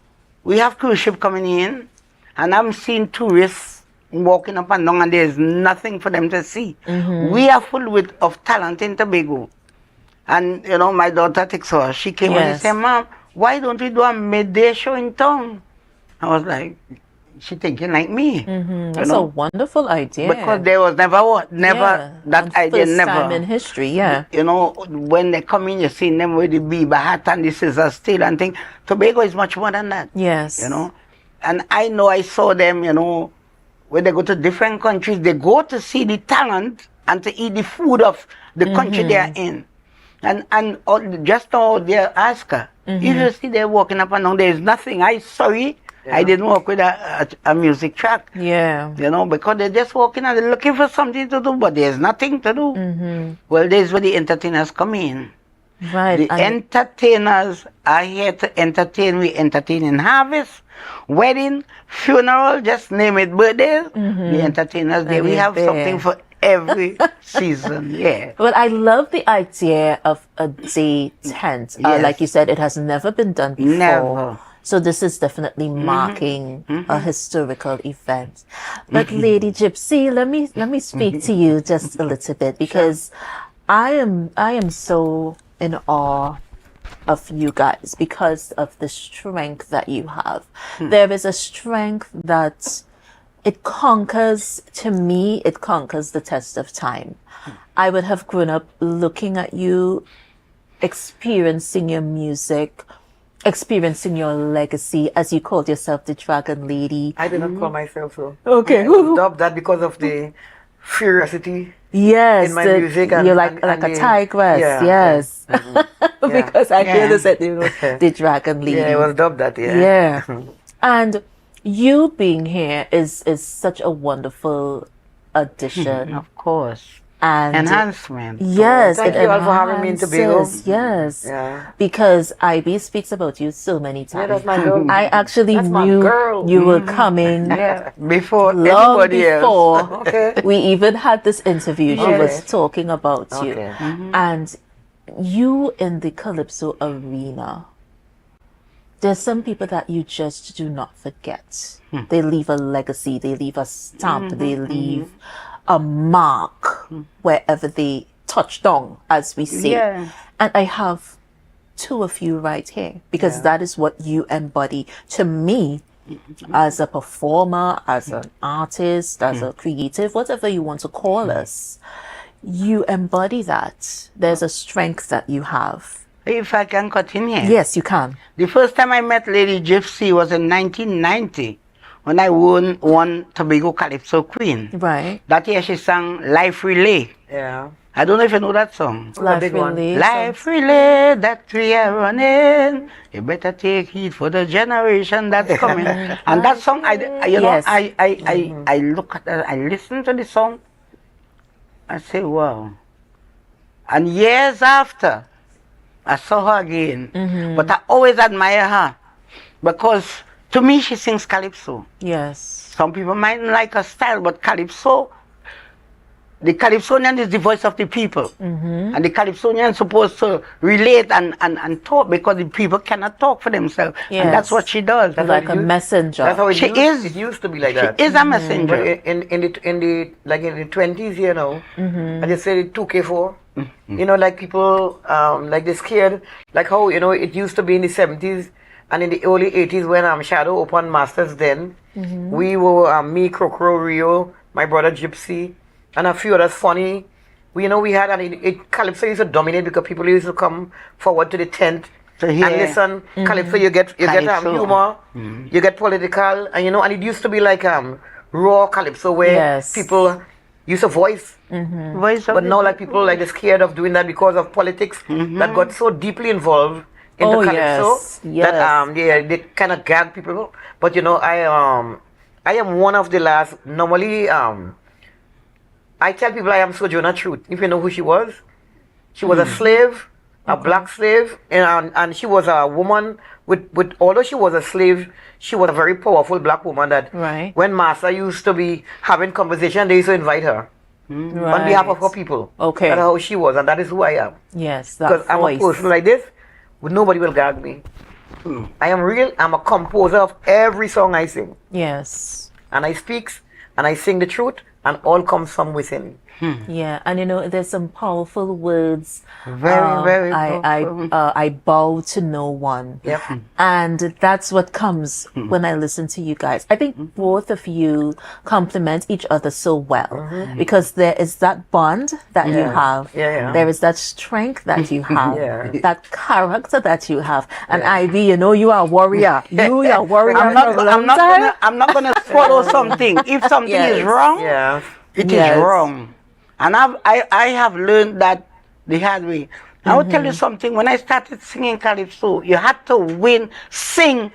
we have cruise ship coming in, and I'm seeing tourists walking up and down, and there's nothing for them to see. We are full of talent in Tobago. And, you know, my daughter takes her. She came and she said, Mom, why don't we do a midday show in town? I was like, she thinking like me. That's a wonderful idea. Because there was never that idea, first never. time in history, yeah. You know, when they come in, you see them with the Bieber hat and the scissor steel and thing. Tobago is much more than that. Yes. You know, and I know I saw them, you know, when they go to different countries, they go to see the talent and to eat the food of the country they are in. And just now they ask her, if you see they're walking up and down, there's nothing. Sorry. Yeah. I didn't work with a music track. Yeah. You know, because they're just walking and they're looking for something to do, but there's nothing to do. Well, there's where the entertainers come in. Right. The entertainers are here to entertain. We entertain in harvest, wedding, funeral, just name it, birthdays. The entertainers there. We have something for every season. Yeah. Well, I love the idea of a day tent. Like you said, it has never been done before. Never. So this is definitely marking a historical event. But Lady Gypsy, let me speak to you just a little bit, because I am so in awe of you guys because of the strength that you have. There is a strength that it conquers, to me, it conquers the test of time. I would have grown up looking at you, experiencing your music, experiencing your legacy, as you called yourself, the Dragon Lady. I did not call myself so. Okay. I dubbed that because of the furiosity in my music. And, you're like a tigress, yes. Because I hear this at the Dragon Lady. Yeah, I was dubbed that, Yeah. And you being here is such a wonderful addition. Of course. And enhancement. Yes. Thank you all for having me in Tobago. Yes. Yeah. Because IB speaks about you so many times. Yeah, that's my girl. I actually knew you were coming before long anybody before else. we even had this interview. She was talking about you. And you in the Calypso arena, there's some people that you just do not forget. They leave a legacy, they leave a stamp, they leave a mark wherever they touch down, as we say. And I have two of you right here, because that is what you embody to me as a performer, as an artist, as a creative, whatever you want to call us. You embody that. There's a strength that you have. If I can continue. Yes, you can. The first time I met Lady Gypsy was in 1990. When I won Tobago Calypso Queen. Right. That year she sang Life Relay. Yeah. I don't know if you know that song. Life Relay. Life Relay that we are running. You better take heed for the generation that's coming. And that song, I look at that, I listen to the song. I say, wow. And years after, I saw her again. But I always admire her because To me, she sings calypso. Yes. Some people might not like her style, but calypso, the calypsonian is the voice of the people. And the calypsonian is supposed to relate and talk, because the people cannot talk for themselves. Yes. And that's what she does. That's like a messenger. That's how She is. It used to be like that. She is a messenger. But in the 20s, you know, I just said it 2K4. You know, like people like they're scared, like how, you know, it used to be in the 70s and in the early 80s when Shadow opened Masters then. We were me, Crocro, Rio, my brother Gypsy, and a few others funny. We, you know, we had, and Calypso used to dominate because people used to come forward to the tent and listen. Calypso, you get humor, you get political, and you know, and it used to be like raw Calypso where people used to voice. But now, like, people like they're scared of doing that because of politics that got so deeply involved into Calypso that they kind of gag people. But you know, I am one of the last. Normally, I tell people I am Sojourner Truth. If you know who she was a slave, a black slave, and she was a woman with. Although she was a slave, she was a very powerful black woman. That when Master used to be having conversation, they used to invite her. On behalf of her people. Okay. That's how she was, and that is who I am. Yes, because I'm a person like this, nobody will gag me. I am real. I'm a composer of every song I sing. Yes. And I speak, and I sing the truth, and all comes from within. Yeah, and you know, there's some powerful words. Very powerful. I bow to no one. Yep. And that's what comes when I listen to you guys. I think both of you complement each other so well because there is that bond that you have. There is that strength that you have. That character that you have. And Ivy, you know, you are a warrior. You are a warrior. I'm not gonna swallow something. If something is wrong, it is wrong. And I have learned that the hard way. I will tell you something. When I started singing Calypso, you had to sing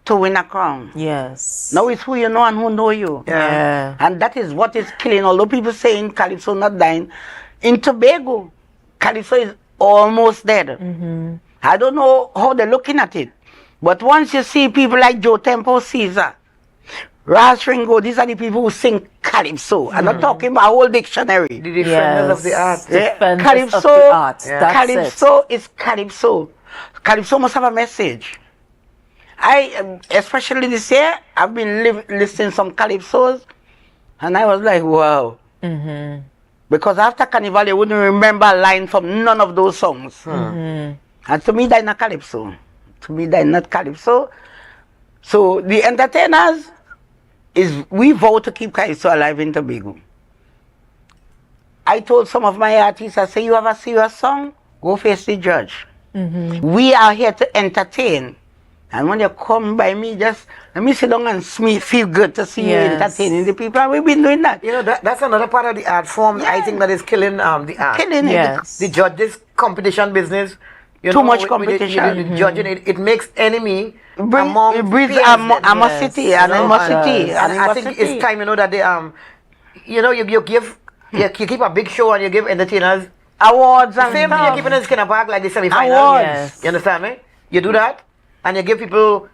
to win a crown. Yes. Now it's who you know and who know you. Yeah. And that is what is killing. Although people saying Calypso not dying, in Tobago, Calypso is almost dead. I don't know how they're looking at it. But once you see people like Joe Temple Caesar, Ras Ringo, these are the people who sing Calypso. I'm not talking about a whole dictionary. The defenders of the art. Calypso is Calypso. Calypso must have a message. Especially this year, I've been listening some Calypsos, and I was like, wow. Because after Carnival, you wouldn't remember a line from none of those songs. And to me, that's not Calypso. To me, that's not Calypso. So the entertainers, we vow to keep Calypso alive in Tobago. I told some of my artists, I say, you have a serious song? Go face the judge. We are here to entertain. And when you come by me, just let me sit down and feel good to see you entertaining the people. And we've been doing that. You know, that's another part of the art form, I think, that is killing the art. Killing it. The judges competition business. Too much competition. The judging it makes enemy. It breeds animosity. And I think it's time, you know, that they you know, you keep a big show and you give entertainers awards and same thing you keep in the Skinner Park like the semi-final. You understand me? You do that and you give people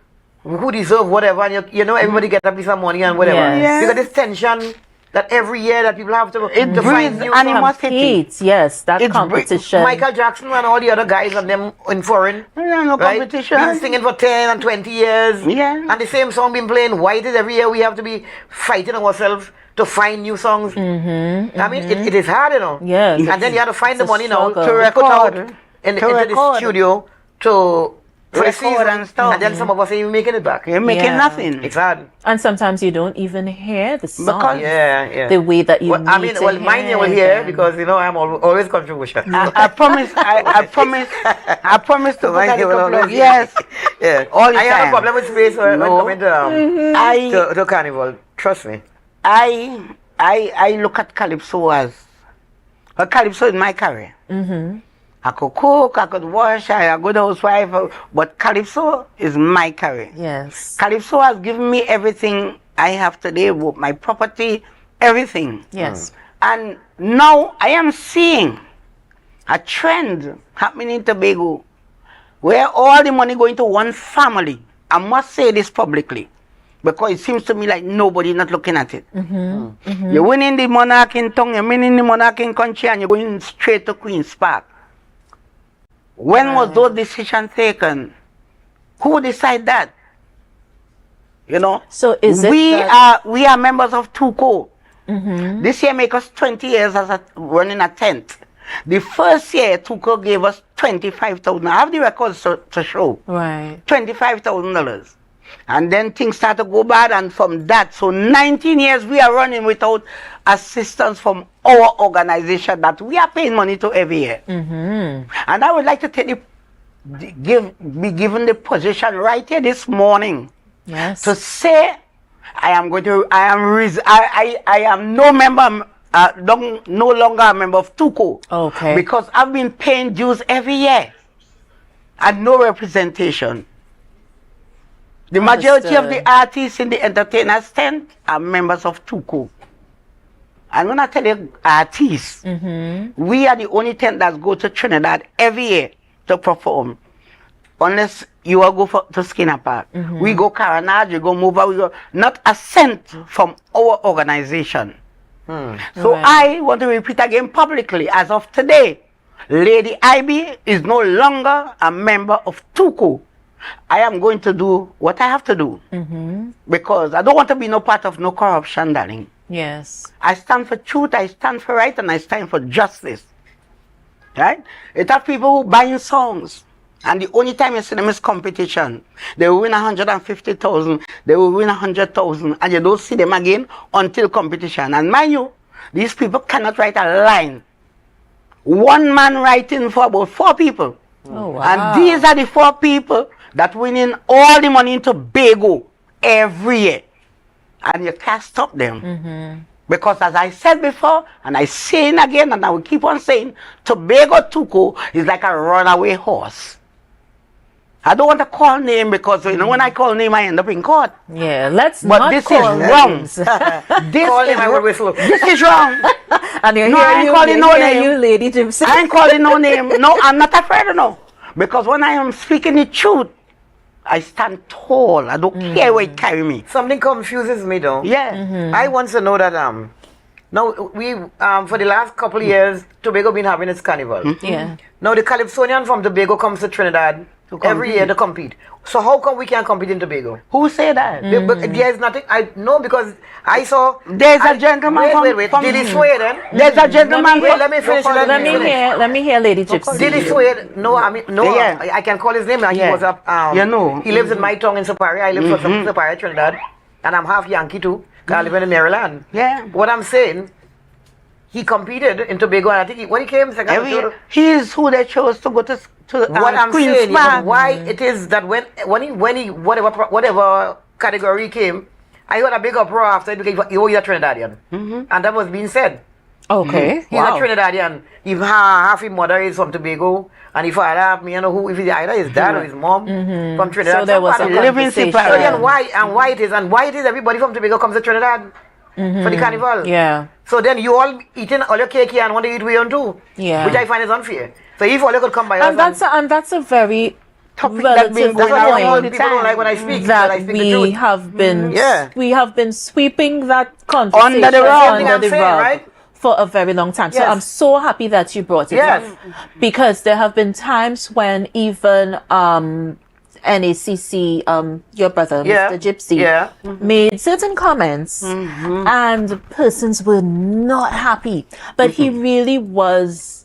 who deserve whatever, and you know, everybody get a piece of money and whatever. You got this tension that every year that people have to find new animosity. Yes, that competition. Michael Jackson and all the other guys and them in foreign. No competition. Been singing for 10 and 20 years. And the same song been playing. Why it is every year we have to be fighting ourselves to find new songs? I mean, it is hard, you know. Yes. And then you have to find the money now to record into the studio for the season and stuff. And then some of us ain't making it back. You're making nothing. It's hard. And sometimes you don't even hear the song. Because, the way that you need I mean, to well, mine you will hear because, you know, I'm always controversial. I promise to put that a couple of years. All the time. I have a problem with space when coming to Carnival. Trust me. I look at Calypso as Calypso is my career. I could cook, I could wash, I'm a good housewife, but Calypso is my career. Yes. Calypso has given me everything I have today, my property, everything. Yes. And now I am seeing a trend happening in Tobago where all the money going to one family. I must say this publicly, because it seems to me like nobody not looking at it. You're winning the monarch in tongue, you're winning the monarch in country, and you're going straight to Queen's Park. When was those decisions taken? Who decide that? You know. So is it we are members of TUCO. This year make us 20 years as running a tent. The first year TUCO gave us $25,000. I have the records to show. Right. $25,000. And then things start to go bad, and from that, so 19 years we are running without assistance from our organization that we are paying money to every year. And I would like to be given the position right here this morning to say I am no longer a member of TUCO. Okay. Because I've been paying dues every year and no representation. The majority of the artists in the entertainers tent are members of TUCO. And when I tell you artists, we are the only tent that go to Trinidad every year to perform. Unless you will go to Skinner Park. We go Caranage, we go Mova, we go, not a cent from our organization. So I want to repeat again publicly, as of today, Lady IB is no longer a member of TUCO. I am going to do what I have to do. Because I don't want to be no part of no corruption, darling. Yes. I stand for truth, I stand for right, and I stand for justice. Right? It have people who buying songs. And the only time you see them is competition. They will win 150,000, they will win 100,000, and you don't see them again until competition. And mind you, these people cannot write a line. One man writing for about 4 people. Oh, wow. And these are the 4 people that winning all the money in Tobago every year. And you can't stop them. Because as I said before, and I say it again, and I will keep on saying, Tobago TUCO is like a runaway horse. I don't want to call name because you know when I call name I end up in court. Yeah, let's but not this call is wrong. names. This is wrong. And you're no, I ain't calling no name. You, Lady Gypsy. I ain't calling no name. No, I'm not afraid of no. Because when I am speaking the truth, I stand tall. I don't care where it carry me. Something confuses me though. Yeah. I want to know that now we for the last couple of years Tobago been having its carnival. Yeah. Now the Calypsonian from Tobago comes to Trinidad every year to compete. So how come we can't compete in Tobago? Who say that? But there's nothing. I know because I saw. There's a gentleman from Did he swear then? There's a gentleman. Let me finish. Let me hear Lady Gypsy. Did he swear? No, I mean no. Yeah. I can call his name. He was up. You know. He lives in my tongue in Supari. I live for Supari, Trinidad, and I'm half Yankee too. I live in Maryland. Yeah. What I'm saying. He competed in Tobago, and I think when he came second, he is who they chose to go to what I'm saying is why it is that when he whatever category he came, I heard a big uproar after it because he was a Trinidadian, and that was being said. Okay, he's a Trinidadian. If half his mother is from Tobago, and if I have me, you know who if it's either his dad or his mom from Trinidad. So there was a conversation. And why it is everybody from Tobago comes to Trinidad for the carnival. Yeah. So then you all eating all your cake here and want to eat we on too. Yeah. Which I find is unfair. So if all you could come by and us that's a very topic relative that's point all the people don't like when I speak. that we have been we have been sweeping that conversation under the rug, right? for a very long time. So I'm so happy that you brought it up, because there have been times when even NACC, your brother, Mr. Gypsy, made certain comments and persons were not happy. But he really was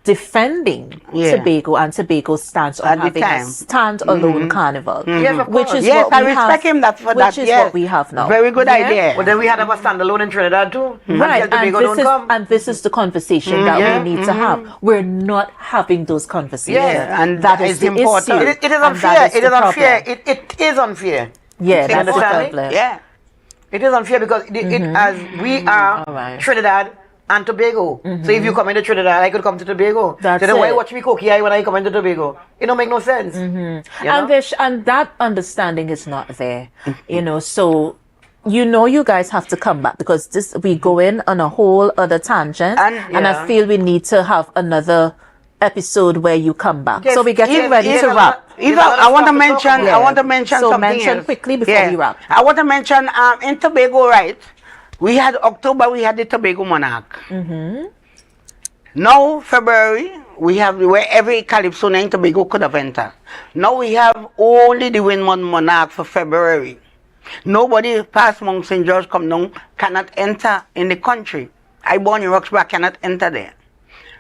defending Tobago and Tobago's stance on having a stand-alone carnival. Which is what I we respect him that for that. Which is what we have now. Very good idea. But then we had a standalone in Trinidad too. Right, and this is the conversation that we need to have. We're not having those conversations. And that is the important. issue. It is unfair. It is unfair. It is unfair. Yeah, that's the problem. Yeah. It is unfair because as we are Trinidad and Tobago. So if you come into Trinidad, I could come to Tobago. That's then why watch me cook here when I come into Tobago? It don't make no sense. And that understanding is not there. So you guys have to come back, because we go in on a whole other tangent, and I feel we need to have another episode where you come back. So we're getting ready to wrap. I want to mention. Yeah. I want to mention So something mention else. quickly before we wrap. I want to mention in Tobago, right? We had October. We had the Tobago Monarch. Now February we have where every Calypso in Tobago could have entered. Now we have only the Windmont Monarch for February. Nobody past Mount St. George come down cannot enter in the country. I born in Roxburgh cannot enter there.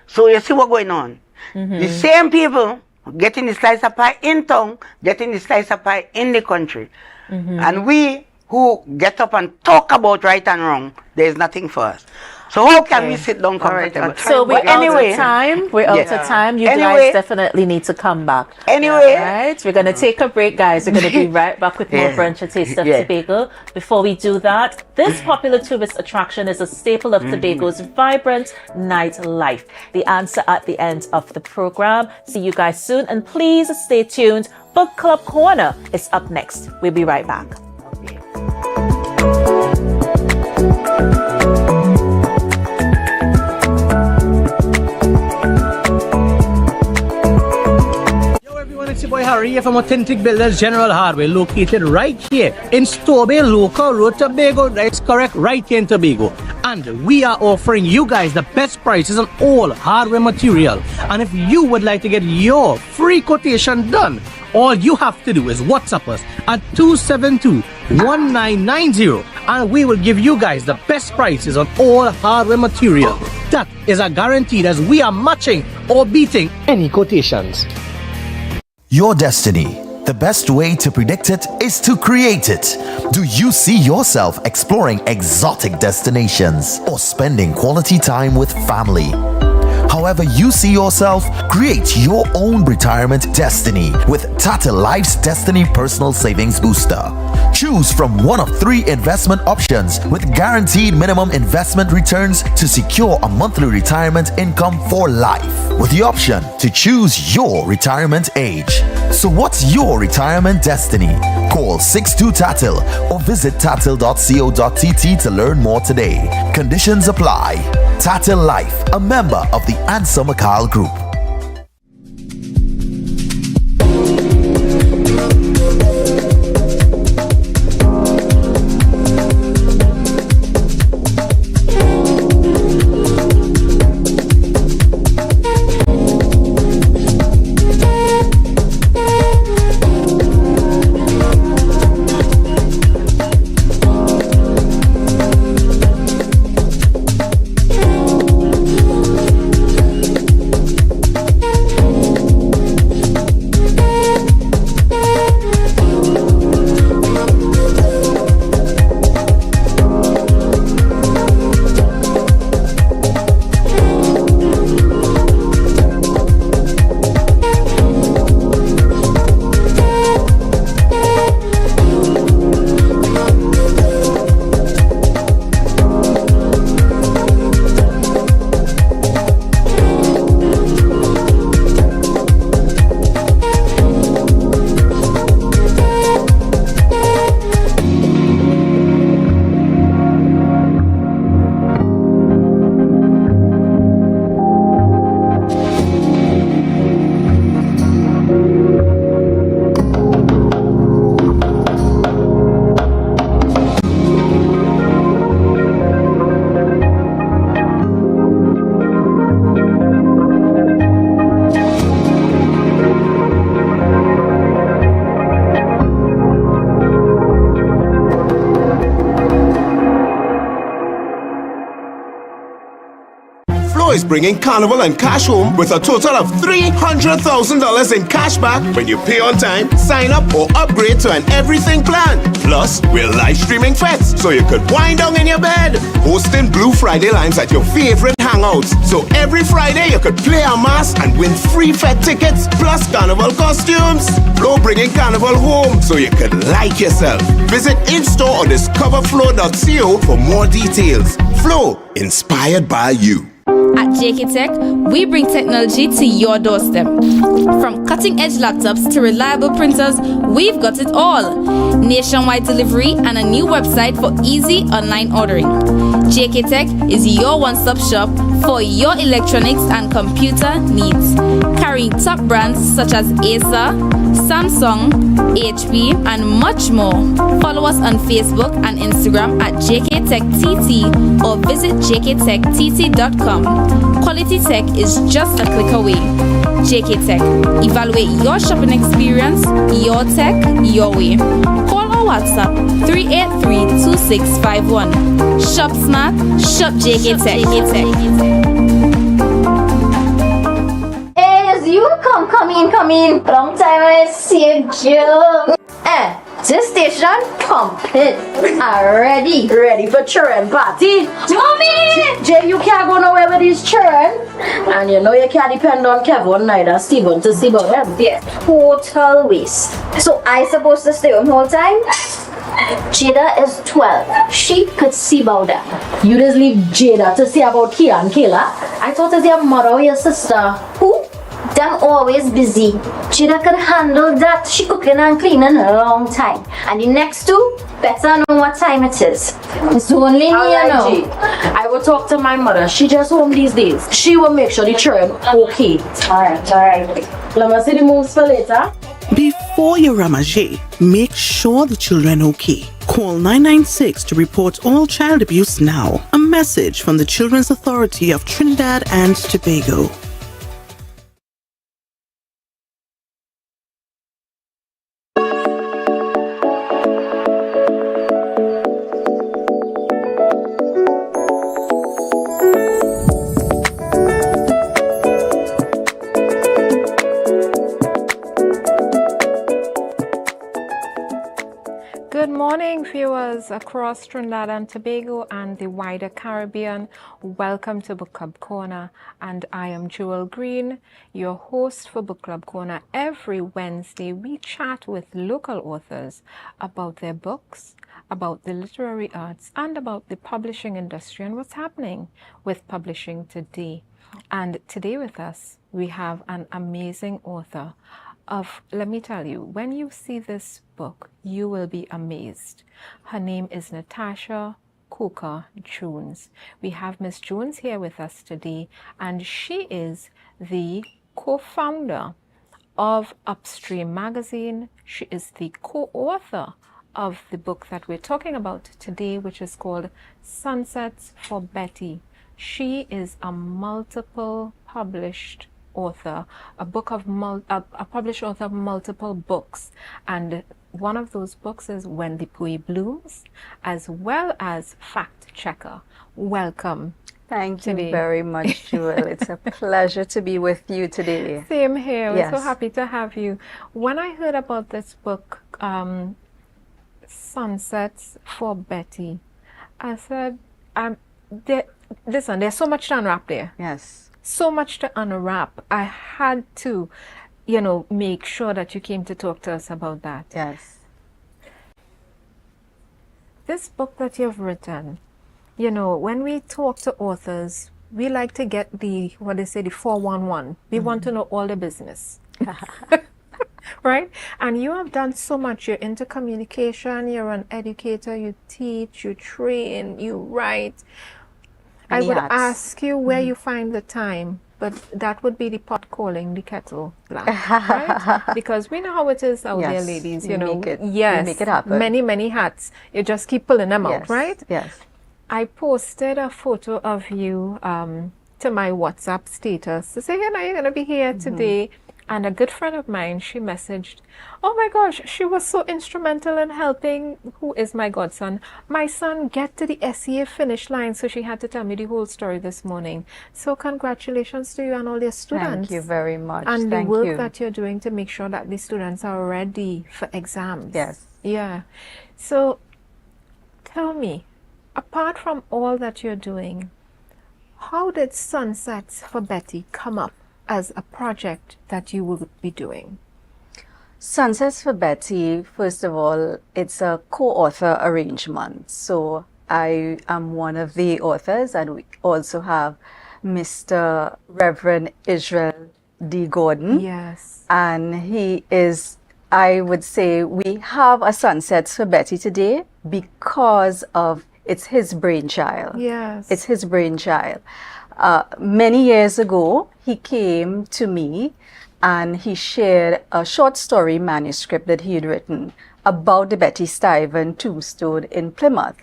So you see what's going on. The same people getting the slice of pie in town, getting the slice of pie in the country. And we who get up and talk about right and wrong, there is nothing for us. So how can we sit down comfortable? So we're out of time. We're out of time. You guys definitely need to come back. Right? We're going to take a break, guys. We're going to be right back with more Brunch, a Taste of Tobago. Before we do that, this popular tourist attraction is a staple of Tobago's vibrant nightlife. The answer at the end of the program. See you guys soon. And please stay tuned. Book Club Corner is up next. We'll be right back. It's your boy Harry here from Authentic Builders General Hardware, located right here in Tobago, Local Road, Tobago. That's correct, right here in Tobago. And we are offering you guys the best prices on all hardware material. And if you would like to get your free quotation done, all you have to do is WhatsApp us at 272-1990 and we will give you guys the best prices on all hardware material. That is a guarantee as we are matching or beating any quotations. Your destiny. The best way to predict it is to create it. Do you see yourself exploring exotic destinations or spending quality time with family? However you see yourself, create your own retirement destiny with Tata Life's Destiny Personal Savings Booster. Choose from one of 3 investment options with guaranteed minimum investment returns to secure a monthly retirement income for life, with the option to choose your retirement age. So what's your retirement destiny? Call 62-TATIL or visit tatil.co.tt to learn more today. Conditions apply. Tatil Life, a member of the Answer Makal Group. Is bringing Carnival and cash home with a total of $300,000 in cash back when you pay on time, sign up or upgrade to an everything plan. Plus, we're live streaming fets so you could wind down in your bed. Hosting Blue Friday lines at your favorite hangouts. So every Friday you could play a mass and win free fet tickets plus Carnival costumes. Flow bringing Carnival home so you could like yourself. Visit in-store or discoverflow.co for more details. Flow, inspired by you. At JK Tech, we bring technology to your doorstep. From cutting-edge laptops to reliable printers, we've got it all. Nationwide delivery and a new website for easy online ordering. JK Tech is your one-stop shop for your electronics and computer needs. Carrying top brands such as Acer, Samsung, HP, and much more. Follow us on Facebook and Instagram at JKTechTT or visit jktechtt.com. Quality tech is just a click away. JK Tech. Evaluate your shopping experience, your tech, your way. Call or WhatsApp 383-2651. Shop smart, shop JK Tech. Hey, you come in. Long time I see you. This station pumping. Ready for children party. Mommy! Jay, you can't go nowhere with these children. And you know you can't depend on Kevin neither Steven to see about them. Yeah, total waste. So I supposed to stay home the whole time? Jada is 12. She could see about that. You just leave Jada to see about Kia and Kayla? I thought it's your mother or your sister. Who? Them always busy. Jada could handle that. She cooking and cleaning a long time. And the next two, better know what time it is. It's only me, you know. I will talk to my mother. She just home these days. She will make sure the children okay. Alright. Let me see the moves for later. Before your Ramage, make sure the children okay. Call 996 to report all child abuse now. A message from the Children's Authority of Trinidad and Tobago. Good morning, viewers across Trinidad and Tobago and the wider Caribbean. Welcome to Book Club Corner, and I am Jewel Green, your host for Book Club Corner. Every Wednesday, we chat with local authors about their books, about the literary arts, and about the publishing industry and what's happening with publishing today. And today with us, we have an amazing author of, let me tell you, when you see this book, you will be amazed. Her name is Natasha Coker Jones. We have Miss Jones here with us today, and she is the co-founder of Upstream Magazine. She is the co-author of the book that we're talking about today, which is called Sunsets for Betty. She is a multiple published author, a published author of multiple books, and one of those books is When the Pui Blooms, as well as Fact Checker. Welcome. Thank you very much, Jewel. It's a pleasure to be with you today. Same here. Yes. We're so happy to have you. When I heard about this book, Sunsets for Betty, I said, listen, there's so much to unwrap there. Yes. So much to unwrap. I had to, make sure that you came to talk to us about that. Yes. This book that you've written, when we talk to authors, we like to get the 411. We want to know all the business. Right? And you have done so much. You're into communication, you're an educator, you teach, you train, you write. I would ask you where you find the time, but that would be the pot calling the kettle black, right? Because we know how it is out there, ladies. You make it happen. Many hats. You just keep pulling them out, right? Yes. I posted a photo of you to my WhatsApp status to say, you're going to be here today. And a good friend of mine, she messaged, oh my gosh, she was so instrumental in helping, who is my godson, my son get to the SEA finish line. So she had to tell me the whole story this morning. So congratulations to you and all your students. Thank you very much. And the work that you're doing to make sure that the students are ready for exams. Yes. Yeah. So tell me, apart from all that you're doing, how did Sunsets for Betty come up as a project that you will be doing? Sunsets for Betty, first of all, it's a co-author arrangement. So I am one of the authors, and we also have Mr. Reverend Israel D. Gordon. Yes. And he is, I would say, we have a Sunsets for Betty today because of it's his brainchild. Yes. It's his brainchild. Many years ago, he came to me and he shared a short story manuscript that he had written about the Betty Stuyvesant tombstone in Plymouth.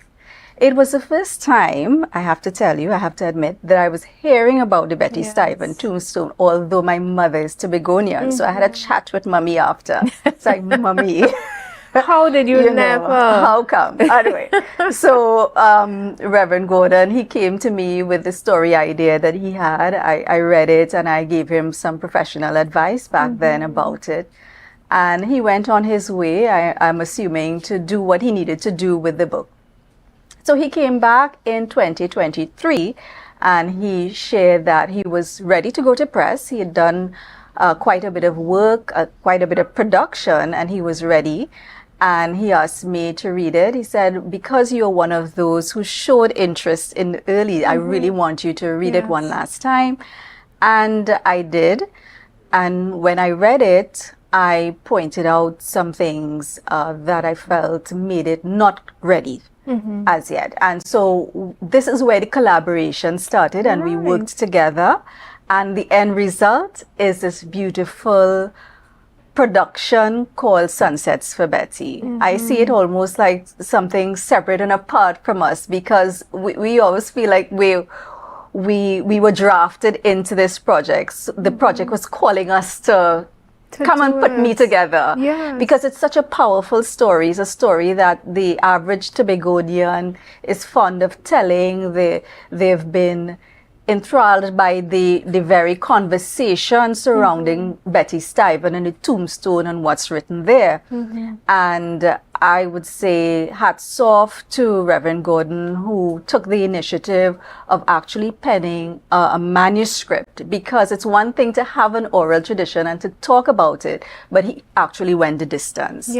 It was the first time, I have to tell you, I have to admit, that I was hearing about the Betty Stuyvesant tombstone, although my mother is Tobagonian. So I had a chat with Mummy after. It's like, Mummy, how did you never? How come? Anyway, so Reverend Gordon, he came to me with the story idea that he had. I read it and I gave him some professional advice back then about it. And he went on his way, I'm assuming, to do what he needed to do with the book. So he came back in 2023 and he shared that he was ready to go to press. He had done quite a bit of work, quite a bit of production, and he was ready. And he asked me to read it. He said, because you're one of those who showed interest in early, I really want you to read it one last time. And I did. And when I read it, I pointed out some things that I felt made it not ready as yet. And so this is where the collaboration started, and we worked together. And the end result is this beautiful production called Sunsets for Betty. I see it almost like something separate and apart from us, because we always feel like we were drafted into this project. So the project was calling us to come and put me together. Because it's such a powerful story. It's a story that the average Tobagonian is fond of telling. They've been enthralled by the very conversation surrounding Betty Stuyvesant and the tombstone and what's written there. And I would say hats off to Reverend Gordon, who took the initiative of actually penning a manuscript, because it's one thing to have an oral tradition and to talk about it, but he actually went the distance.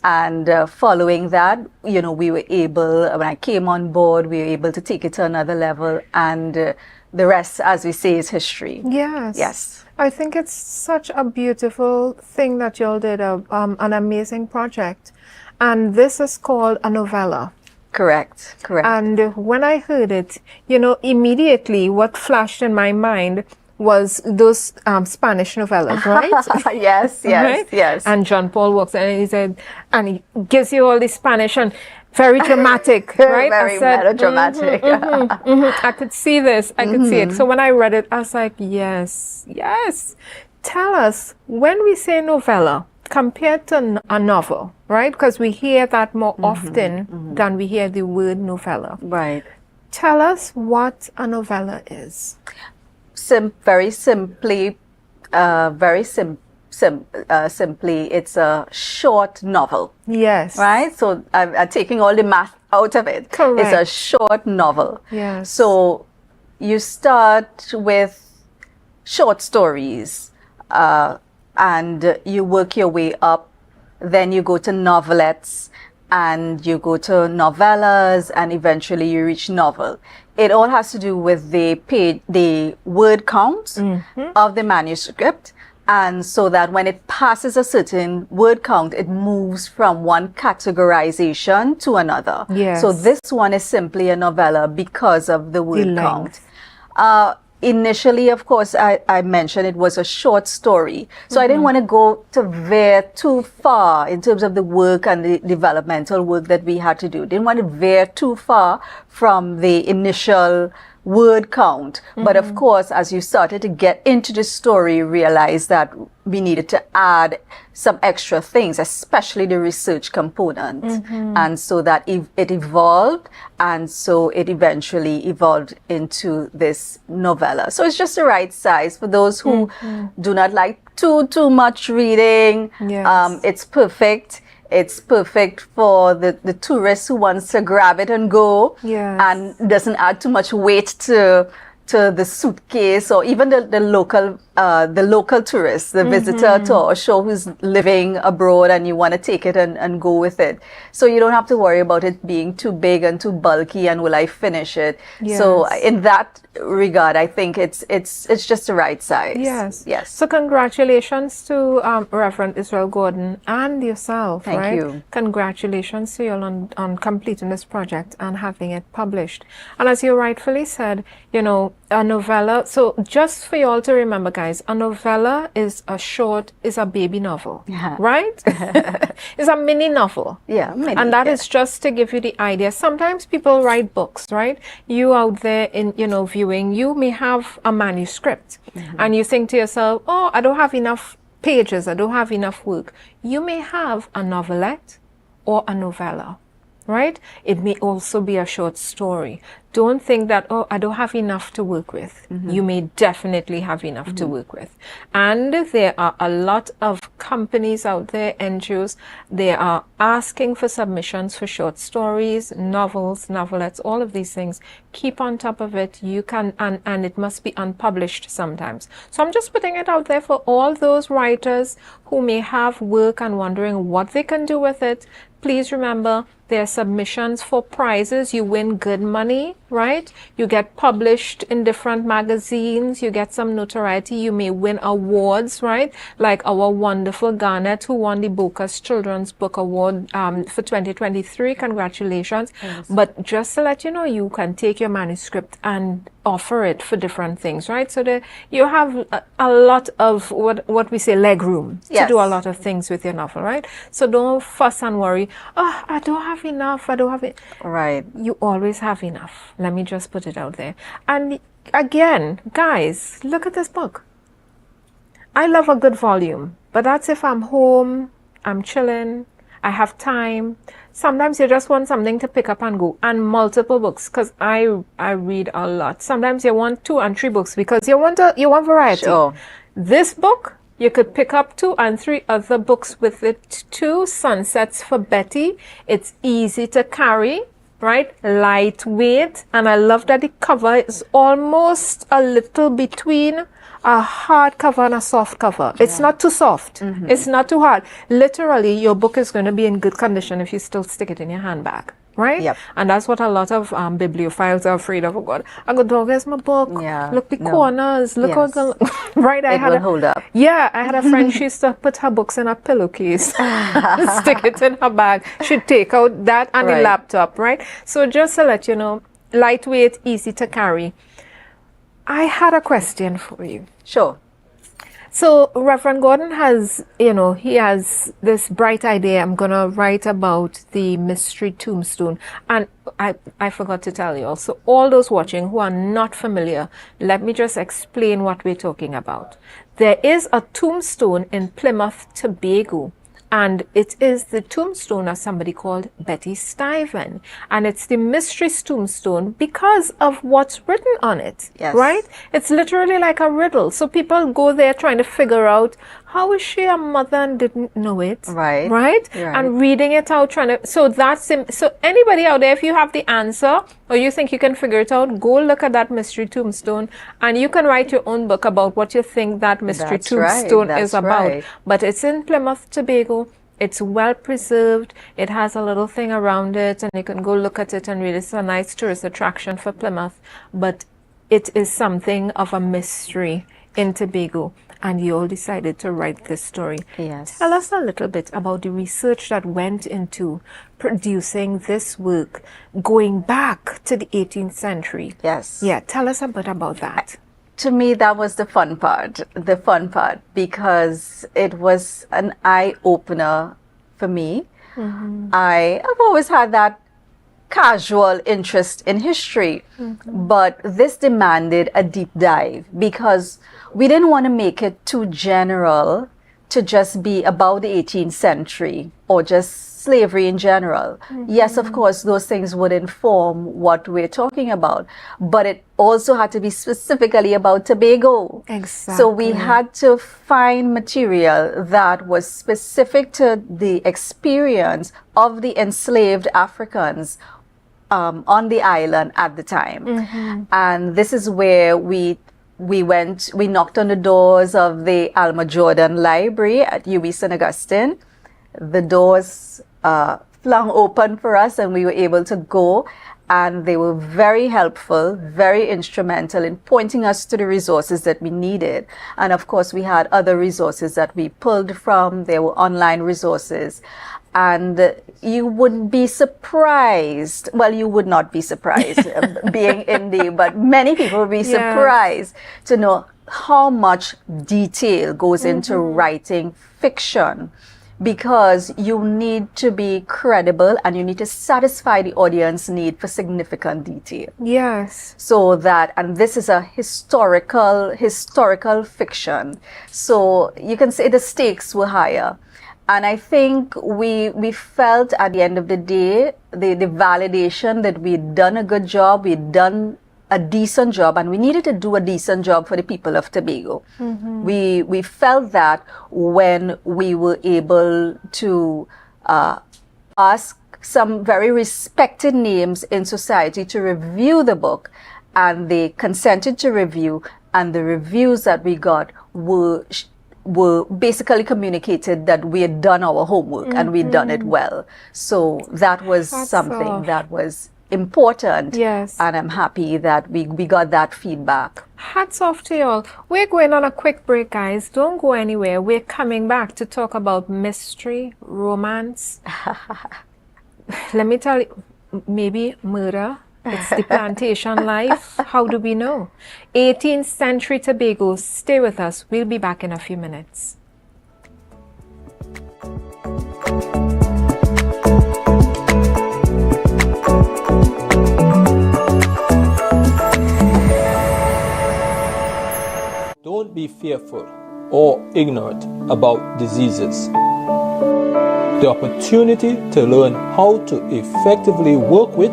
And following that, you know, we were able, when I came on board, we were able to take it to another level, and the rest, as we say, is history. Yes. I think it's such a beautiful thing that y'all did, an amazing project. And this is called a novella. Correct. And when I heard it, you know, immediately what flashed in my mind was those Spanish novellas, right? Yes. And John Paul walks in and he said, and he gives you all the Spanish and very dramatic, right? Very melodramatic. I could see this. I could see it. So when I read it, I was like, yes. Tell us, when we say novella, compared to a novel, right? Because we hear that more often than we hear the word novella. Right. Tell us what a novella is. Very simply, simply, it's a short novel. Yes. Right? So I'm taking all the math out of it. Correct. It's a short novel. Yes. So you start with short stories, and you work your way up. Then you go to novelettes, and you go to novellas, and eventually you reach novel. It all has to do with the word count of the manuscript. And so that when it passes a certain word count, it moves from one categorization to another. So this one is simply a novella because of the word count. Initially, of course, I mentioned it was a short story. So I didn't want to go to veer too far in terms of the work and the developmental work that we had to do. Didn't want to veer too far from the initial word count. But of course, as you started to get into the story, you realized that we needed to add some extra things, especially the research component. And so that it evolved, and so it eventually evolved into this novella. So it's just the right size for those who do not like too much reading. It's perfect. It's perfect for the tourist who wants to grab it and go, and doesn't add too much weight to the suitcase, or even the local tourist, the visitor to our show who's living abroad, and you want to take it and go with it. So you don't have to worry about it being too big and too bulky, and will I finish it? So in that regard, I think it's just the right size. Yes. So congratulations to Reverend Israel Gordon and yourself. Thank you. Congratulations to you on completing this project and having it published. And as you rightfully said, you know, a novella, so just for y'all to remember, guys, a novella is a baby novel, right? It's a mini novel. Yeah, mini, and that is just to give you the idea. Sometimes people write books, right? You out there in, viewing, you may have a manuscript and you think to yourself, oh, I don't have enough pages, I don't have enough work. You may have a novelette or a novella, right? It may also be a short story. Don't think that, oh, I don't have enough to work with. You may definitely have enough to work with. And there are a lot of companies out there, NGOs, they are asking for submissions for short stories, novels, novelettes, all of these things. Keep on top of it. You can, and it must be unpublished sometimes. So I'm just putting it out there for all those writers who may have work and wondering what they can do with it. Please remember, there are submissions for prizes. You win good money, right? You get published in different magazines. You get some notoriety. You may win awards, right? Like our wonderful Garnet, who won the Bocas Children's Book Award for 2023. Congratulations. Yes. But just to let you know, you can take your manuscript and offer it for different things, right? So that you have a lot of what we say leg room to do a lot of things with your novel, right? So don't fuss and worry. Oh, I don't have enough. I don't have it. Right. You always have enough. Let me just put it out there. And again, guys, look at this book. I love a good volume, but that's if I'm home, I'm chilling, I have time. Sometimes you just want something to pick up and go, and multiple books, because I read a lot. Sometimes you want 2 and 3 books because you want variety. Sure. This book, you could pick up 2 and 3 other books with it too. Sunsets for Betty. It's easy to carry, right? Lightweight. And I love that the cover is almost a little between a hard cover and a soft cover. It's not too soft. It's not too hard. Literally, your book is going to be in good condition if you still stick it in your handbag. Right? Yep. And that's what a lot of bibliophiles are afraid of. Oh God, I go, dog, where's my book? Yeah. Look the corners. Look how it's gonna right. It will hold up. Yeah, I had a friend, she used to put her books in a pillowcase, stick it in her bag. She'd take out that and the laptop, right? So just to let you know, lightweight, easy to carry. I had a question for you. Sure. So Reverend Gordon has, he has this bright idea. I'm going to write about the mystery tombstone. And I forgot to tell you also, all those watching who are not familiar, let me just explain what we're talking about. There is a tombstone in Plymouth, Tobago. And it is the tombstone of somebody called Betty Stuyvesant. And it's the mystery tombstone because of what's written on it. Yes. Right? It's literally like a riddle. So people go there trying to figure out, how is she a mother and didn't know it? Right. Right? And reading it out, so anybody out there, if you have the answer or you think you can figure it out, go look at that mystery tombstone and you can write your own book about what you think that mystery tombstone is about. But it's in Plymouth, Tobago. It's well preserved. It has a little thing around it and you can go look at it and read. It's a nice tourist attraction for Plymouth. But it is something of a mystery in Tobago. And you all decided to write this story. Yes. Tell us a little bit about the research that went into producing this work, going back to the 18th century. Yes. Yeah, tell us a bit about that. To me, that was the fun part, because it was an eye-opener for me. I've always had that casual interest in history, but this demanded a deep dive because we didn't want to make it too general to just be about the 18th century or just slavery in general. Yes, of course, those things would inform what we're talking about, but it also had to be specifically about Tobago. Exactly. So we had to find material that was specific to the experience of the enslaved Africans on the island at the time. And this is where we knocked on the doors of the Alma Jordan Library at UB St. Augustine. The doors flung open for us and we were able to go, and they were very helpful, very instrumental in pointing us to the resources that we needed. And of course, we had other resources that we pulled from. There were online resources. and you would be surprised. Well, you would not be surprised being indie, but many people would be surprised to know how much detail goes into writing fiction, because you need to be credible and you need to satisfy the audience need for significant detail. Yes. So that, and this is a historical fiction, so you can say the stakes were higher. And I think we felt at the end of the day, the validation that we'd done a good job, we'd done a decent job, and we needed to do a decent job for the people of Tobago. We felt that when we were able to ask some very respected names in society to review the book, and they consented to review, and the reviews that we got were basically communicated that we had done our homework and we'd done it well. So that was something that was important. Yes. And I'm happy that we got that feedback. Hats off to y'all. We're going on a quick break, guys. Don't go anywhere. We're coming back to talk about mystery, romance. Let me tell you, maybe murder. It's the plantation life. How do we know? 18th century Tobago. Stay with us. We'll be back in a few minutes. Don't be fearful or ignorant about diseases. The opportunity to learn how to effectively work with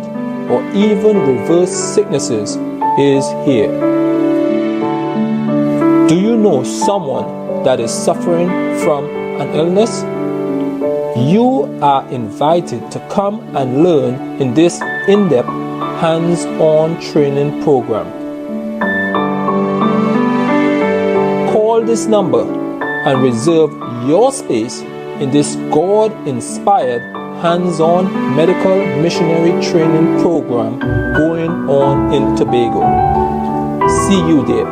or even reverse sicknesses is here. Do you know someone that is suffering from an illness? You are invited to come and learn in this in-depth, hands-on training program. Call this number and reserve your space in this God-inspired hands-on medical missionary training program going on in Tobago. See you there.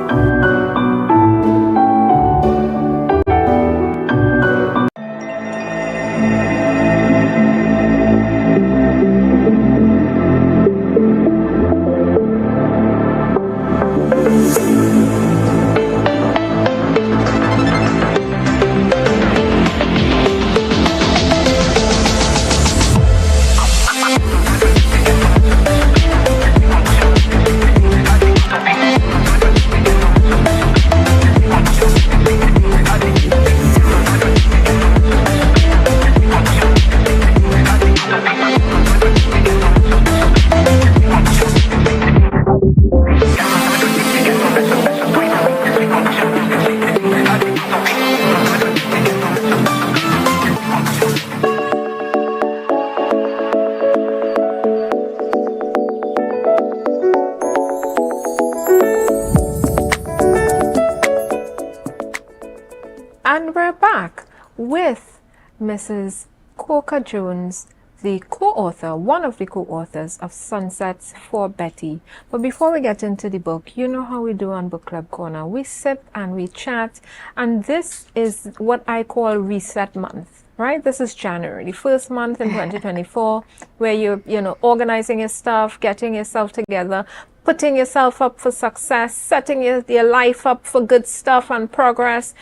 And we're back with Mrs. Coca Jones, the co-author, one of the co-authors of Sunsets for Betty. But before we get into the book, you know how we do on Book Club Corner. We sit and we chat, and this is what I call Reset Month, right? This is January, the first month in 2024, where you're organizing your stuff, getting yourself together, putting yourself up for success, setting your life up for good stuff and progress,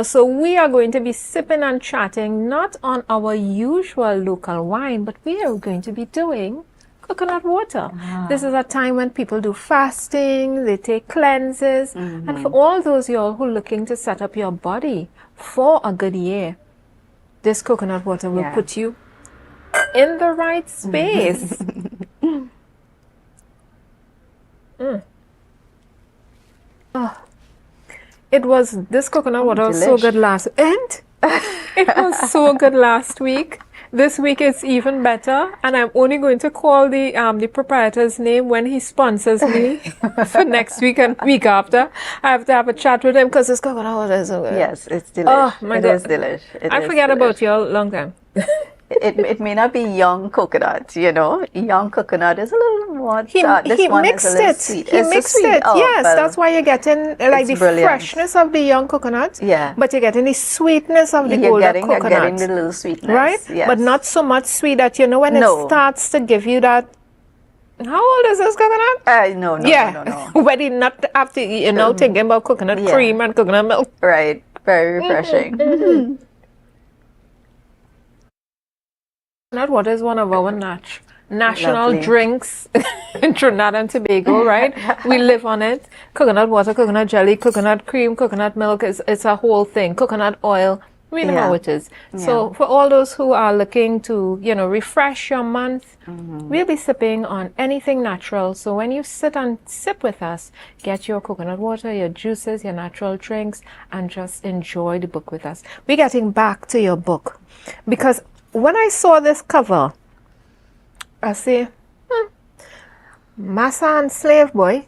so we are going to be sipping and chatting, not on our usual local wine, but we are going to be doing coconut water. This is a time when people do fasting, they take cleanses, and for all those y'all who are looking to set up your body for a good year, this coconut water will put you in the right space. This coconut water was so good it was so good last week. This week it's even better, and I'm only going to call the proprietor's name when he sponsors me for next week and week after. I have to have a chat with him because this coconut water is so good. Yes, it's delicious. Oh my God. It is delicious. I forget about you a long time. it may not be young coconut, you know. Young coconut is a little more. He mixed it. Sweet. He mixed it. Oh, yes, well, that's why you're getting like the brilliant. freshness of the young coconut. Yeah. But you're getting the sweetness of the older coconut. You're getting the little sweetness. Right? Yes. But not so much sweet that, you know, when it starts to give you that. How old is this coconut? No. When you not after, you know, thinking about coconut cream and coconut milk. Right. Very refreshing. Coconut water is one of our national Lovely. drinks in Trinidad and Tobago, right? We live on it. Coconut water, coconut jelly, coconut cream, coconut milk, it's a whole thing. Coconut oil, we know how it is. So for all those who are looking to, you know, refresh your month, we'll be sipping on anything natural. So when you sit and sip with us, get your coconut water, your juices, your natural drinks, and just enjoy the book with us. We're getting back to your book because when I saw this cover, I say, Massa and slave boy.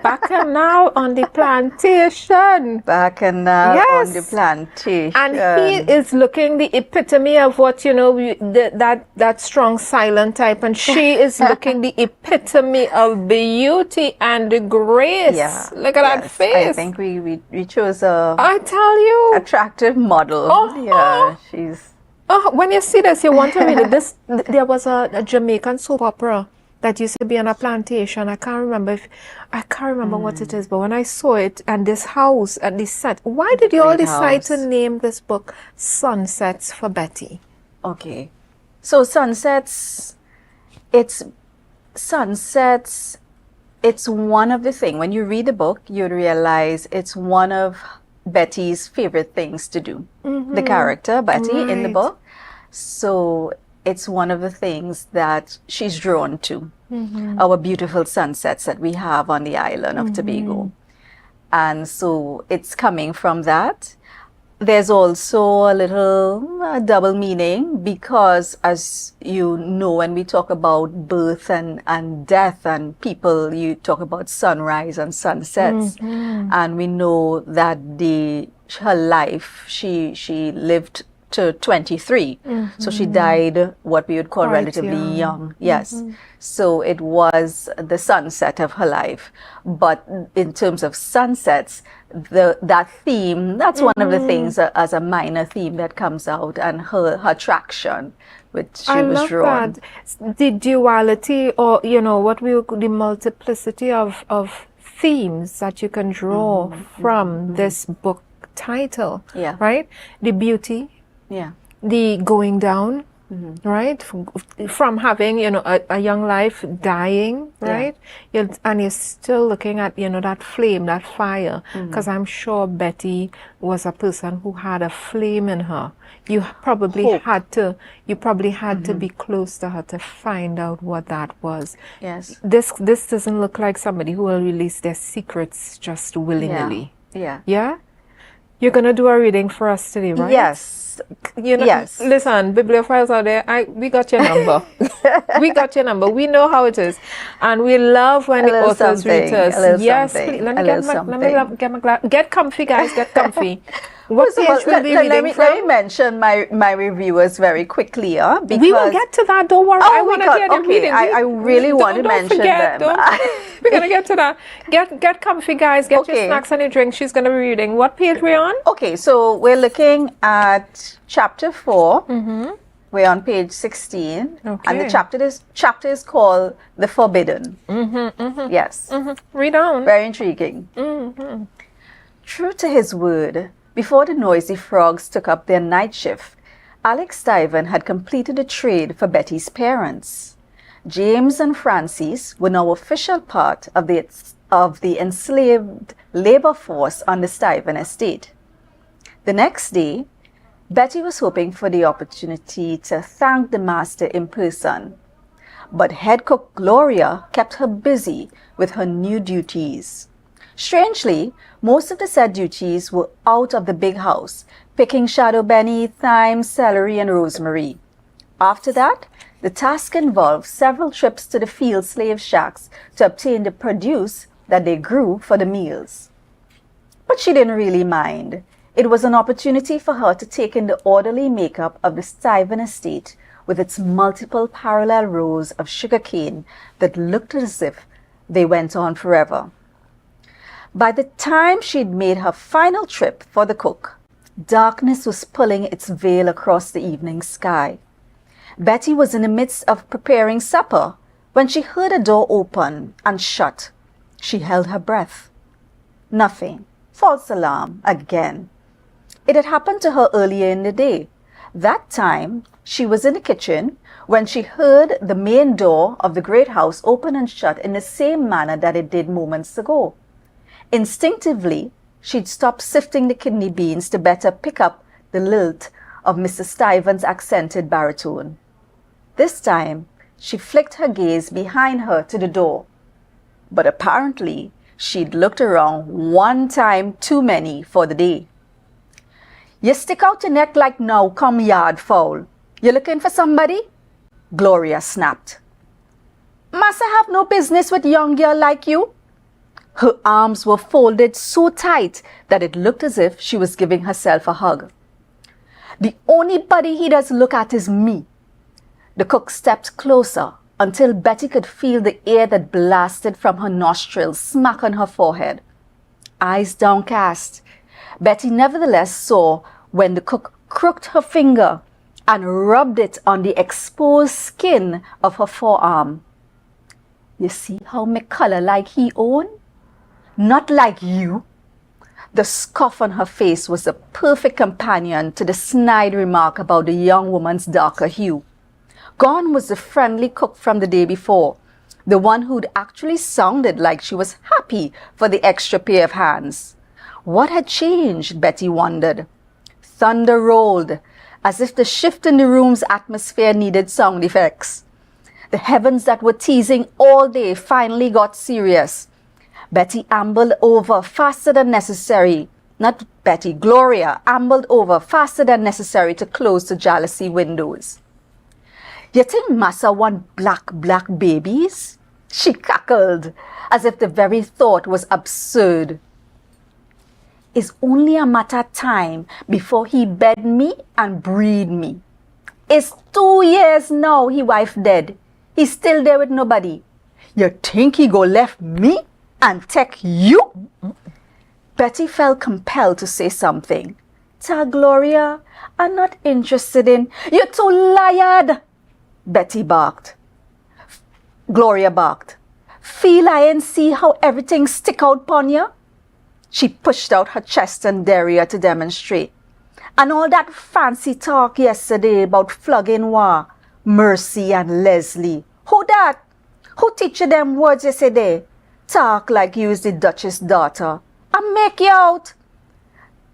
Back and now on the plantation. Back and now on the plantation. And he is looking the epitome of what, you know, that strong silent type. And she is looking the epitome of beauty and grace. Yeah. Look at that face. I think we chose a I tell you, attractive model. Yeah, she's. When you see this, you want to read it. There was a Jamaican soap opera that used to be on a plantation. I can't remember what it is, but when I saw it and this house and this set, why did you all decide to name this book Sunsets for Betty? Okay, so sunsets. It's one of the things. When you read the book, you realize it's one of Betty's favorite things to do. The character Betty in the book. So it's one of the things that she's drawn to. Our beautiful sunsets that we have on the island of Tobago. And so it's coming from that. There's also a little double meaning because, as you know, when we talk about birth and death and people, you talk about sunrise and sunsets. And we know that her life, she lived to 23. So she died what we would call Quite relatively young. Yes. So it was the sunset of her life. But in terms of sunsets, that theme, that's one of the things as a minor theme that comes out, and her attraction, which she was drawn. That. The duality, or, you know, what we would call the multiplicity of themes that you can draw from this book title. Yeah. Right? The beauty. Yeah. The going down, right? From having, you know, a young life dying, right? And you're still looking at, you know, that flame, that fire. Because I'm sure Betty was a person who had a flame in her. You probably had to be close to her to find out what that was. Yes. This doesn't look like somebody who will release their secrets just willy-nilly. Yeah? You're going to do a reading for us today, right? Yes. You know, listen, bibliophiles out there, we got your number. We got your number. We know how it is. And we love when the authors read us. Yes, please. Let me get my glass. Get comfy, guys. Get comfy. What page will be reading from? Let me mention my reviewers very quickly, because we will get to that. Don't worry. I want to hear them reading. I really want to mention them. We're gonna get to that. Get comfy, guys. Get your snacks and your drinks. She's gonna be reading. What page we're on? Okay, so we're looking at chapter 4. We're on page 16, and the chapter is called "The Forbidden." Yes. Read on. Very intriguing. True to his word, before the noisy frogs took up their night shift, Alex Stuyvesant had completed a trade for Betty's parents. James and Francis were now official part of the enslaved labor force on the Stuyvesant estate. The next day, Betty was hoping for the opportunity to thank the master in person, but head cook Gloria kept her busy with her new duties. Strangely, most of the said duties were out of the big house, picking shadow benny, thyme, celery, and rosemary. After that, the task involved several trips to the field slave shacks to obtain the produce that they grew for the meals. But she didn't really mind. It was an opportunity for her to take in the orderly makeup of the Stuyvesant estate with its multiple parallel rows of sugarcane that looked as if they went on forever. By the time she'd made her final trip for the cook, darkness was pulling its veil across the evening sky. Betty was in the midst of preparing supper when she heard a door open and shut. She held her breath. Nothing. False alarm again. It had happened to her earlier in the day. That time, she was in the kitchen when she heard the main door of the great house open and shut in the same manner that it did moments ago. Instinctively, she'd stopped sifting the kidney beans to better pick up the lilt of Mr. Stuyvesant's accented baritone. This time, she flicked her gaze behind her to the door. But apparently, she'd looked around one time too many for the day. You stick out your neck like now, come yard fowl. You looking for somebody? Gloria snapped. Massa have no business with young girl like you. Her arms were folded so tight that it looked as if she was giving herself a hug. The only body he does look at is me. The cook stepped closer until Betty could feel the air that blasted from her nostrils smack on her forehead. Eyes downcast, Betty nevertheless saw when the cook crooked her finger and rubbed it on the exposed skin of her forearm. You see how me color like he own? Not like you. The scoff on her face was a perfect companion to the snide remark about the young woman's darker hue. Gone was the friendly cook from the day before, the one who'd actually sounded like she was happy for the extra pair of hands. What had changed, Betty wondered. Thunder rolled, as if the shift in the room's atmosphere needed sound effects. The heavens that were teasing all day finally got serious. Betty ambled over faster than necessary. Not Betty, Gloria ambled over faster than necessary to close the jalousie windows. You think Massa want black babies? She cackled, as if the very thought was absurd. It's only a matter of time before he bed me and breed me. It's 2 years now he wife dead. He's still there with nobody. You think he go left me and take you? Betty felt compelled to say something. Ta Gloria, I'm not interested in. You're too lied. Betty barked. Gloria barked. Feel I and see how everything stick out pon you? She pushed out her chest and derriere to demonstrate. And all that fancy talk yesterday about flogging war, Mercy and Leslie. Who that? Who teach you them words yesterday? Talk like you is the Duchess' daughter. I make you out.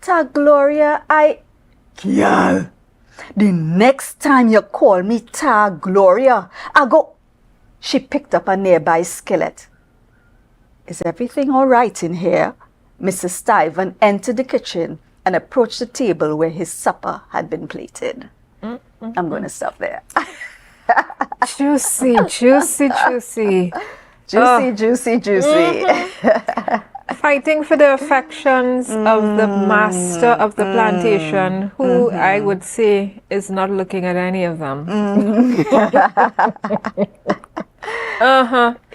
Ta Gloria, Girl, the next time you call me Ta Gloria, I go... She picked up a nearby skillet. Is everything all right in here? Mr. Stuyvesant entered the kitchen and approached the table where his supper had been plated. I'm going to stop there. Juicy, juicy, juicy. Juicy. Fighting for the affections of the master of the plantation, who I would say is not looking at any of them.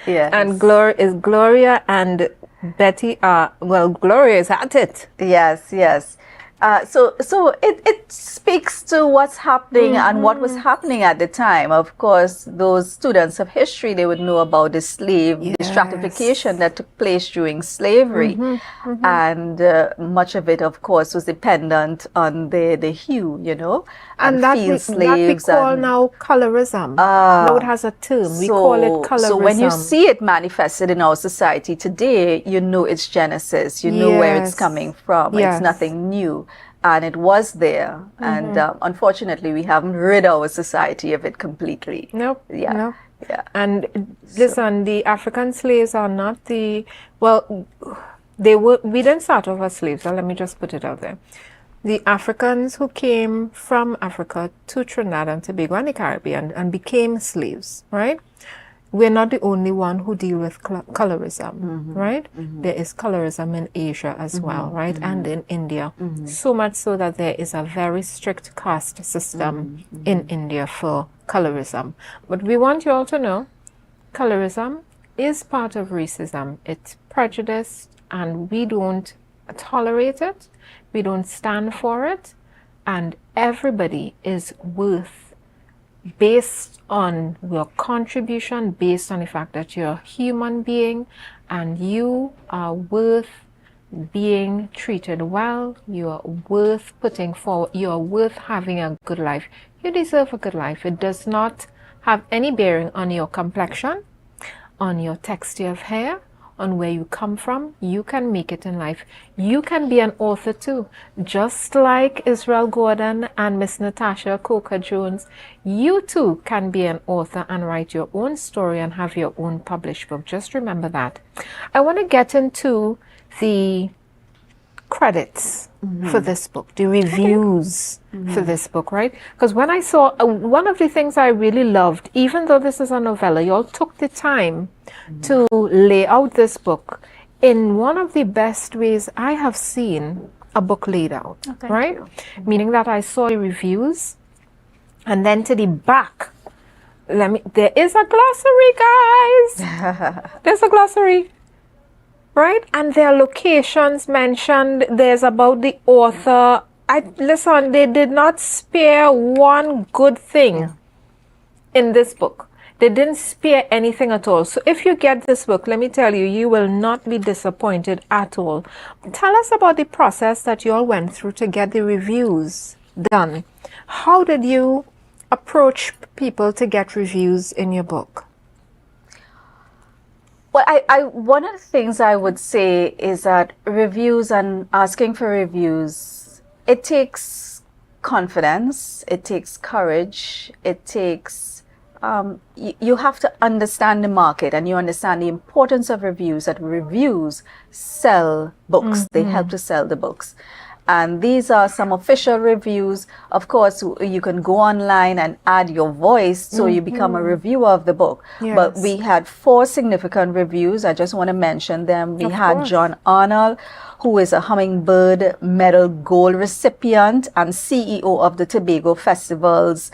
Yes. And Gloria and Betty are, well, Gloria is at it. Yes. So it speaks to what's happening and what was happening at the time. Of course, those students of history, they would know about the the stratification that took place during slavery. And much of it, of course, was dependent on the hue, you know, and that we call now colorism. Now it has a term. We call it colorism. So when you see it manifested in our society today, you know its genesis. You know where it's coming from. It's nothing new. And it was there. And unfortunately, we haven't rid our society of it completely. Nope. And listen, the African slaves are not we didn't start off as slaves. So let me just put it out there. The Africans who came from Africa to Trinidad and Tobago and the Caribbean and became slaves, right? we're not the only one who deal with colorism, right? There is colorism in Asia as well, right? And in India. So much so that there is a very strict caste system in India for colorism. But we want you all to know, colorism is part of racism. It's prejudice, and we don't tolerate it. We don't stand for it. And everybody is worth, based on your contribution, based on the fact that you're a human being and you are worth being treated well, you are worth putting forward, you are worth having a good life. You deserve a good life. It does not have any bearing on your complexion, on your texture of hair, on where you come from. You can make it in life. You can be an author too. Just like Israel Gordon and Miss Natasha Coker-Jones, you too can be an author and write your own story and have your own published book. Just remember that. I want to get into the credits for this book, the reviews for this book, right? Because when I saw, one of the things I really loved, even though this is a novella, you all took the time to lay out this book in one of the best ways I have seen a book laid out, right? Meaning that I saw the reviews, and then to the back, there is a glossary, guys. There's a glossary. Right? And there are locations mentioned. There's about the author. Listen, they did not spare one good thing in this book. They didn't spare anything at all. So if you get this book, let me tell you, you will not be disappointed at all. Tell us about the process that you all went through to get the reviews done. How did you approach people to get reviews in your book? Well, one of the things I would say is that reviews and asking for reviews, it takes confidence, it takes courage, it takes, you have to understand the market, and you understand the importance of reviews, that reviews sell books, they help to sell the books. And these are some official reviews. Of course, you can go online and add your voice so you become a reviewer of the book. Yes. But we had 4 significant reviews. I just want to mention them. We had John Arnold, who is a Hummingbird Medal Gold recipient and CEO of the Tobago Festivals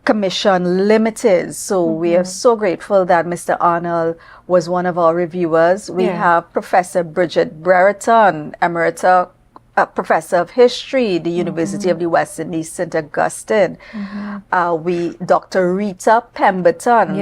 Commission Limited. So we are so grateful that Mr. Arnold was one of our reviewers. We have Professor Bridget Brereton, Emerita Professor of History, the University of the West Indies, St. Augustine. Dr. Rita Pemberton.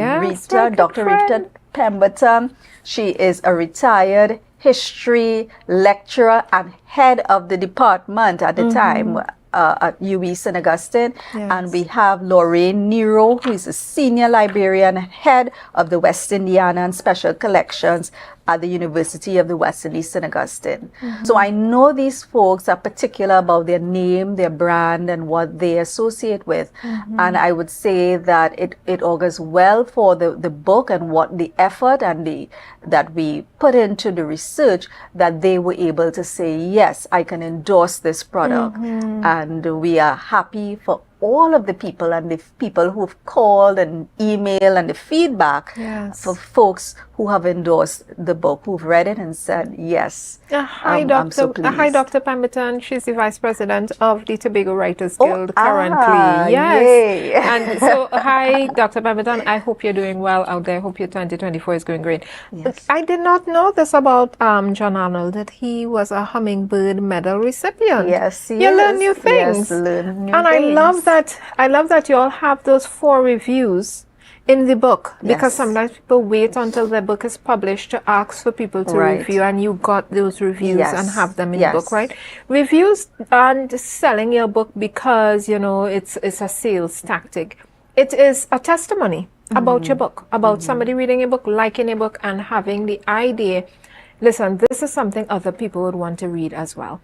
Dr. Rita Pemberton. She is a retired history lecturer and head of the department at the time at UW St. Augustine. And we have Lorraine Nero, who is a senior librarian and head of the West Indiana and Special Collections at the University of the West Indies, St. Augustine. So I know these folks are particular about their name, their brand, and what they associate with. And I would say that it augurs well for the book and what the effort and that we put into the research, that they were able to say, yes, I can endorse this product. And we are happy for all of the people and the people who've called and emailed and the feedback for folks who have endorsed the book, who've read it and said, yes, I'm so pleased. Hi, Dr. Pemberton. She's the Vice President of the Tobago Writers Guild currently. Yes. And so, hi, Dr. Pemberton. I hope you're doing well out there. I hope your 2024 is going great. Yes. I did not know this about John Arnold, that he was a Hummingbird Medal recipient. Yes, you learn new things. Yes, learn new and things. I love that you all have those 4 reviews in the book, because sometimes people wait until the book is published to ask for people to review, and you got those reviews and have them in the book, right? Reviews aren't selling your book because, you know, it's a sales tactic. It is a testimony about your book, about somebody reading your book, liking your book, and having the idea, listen, this is something other people would want to read as well.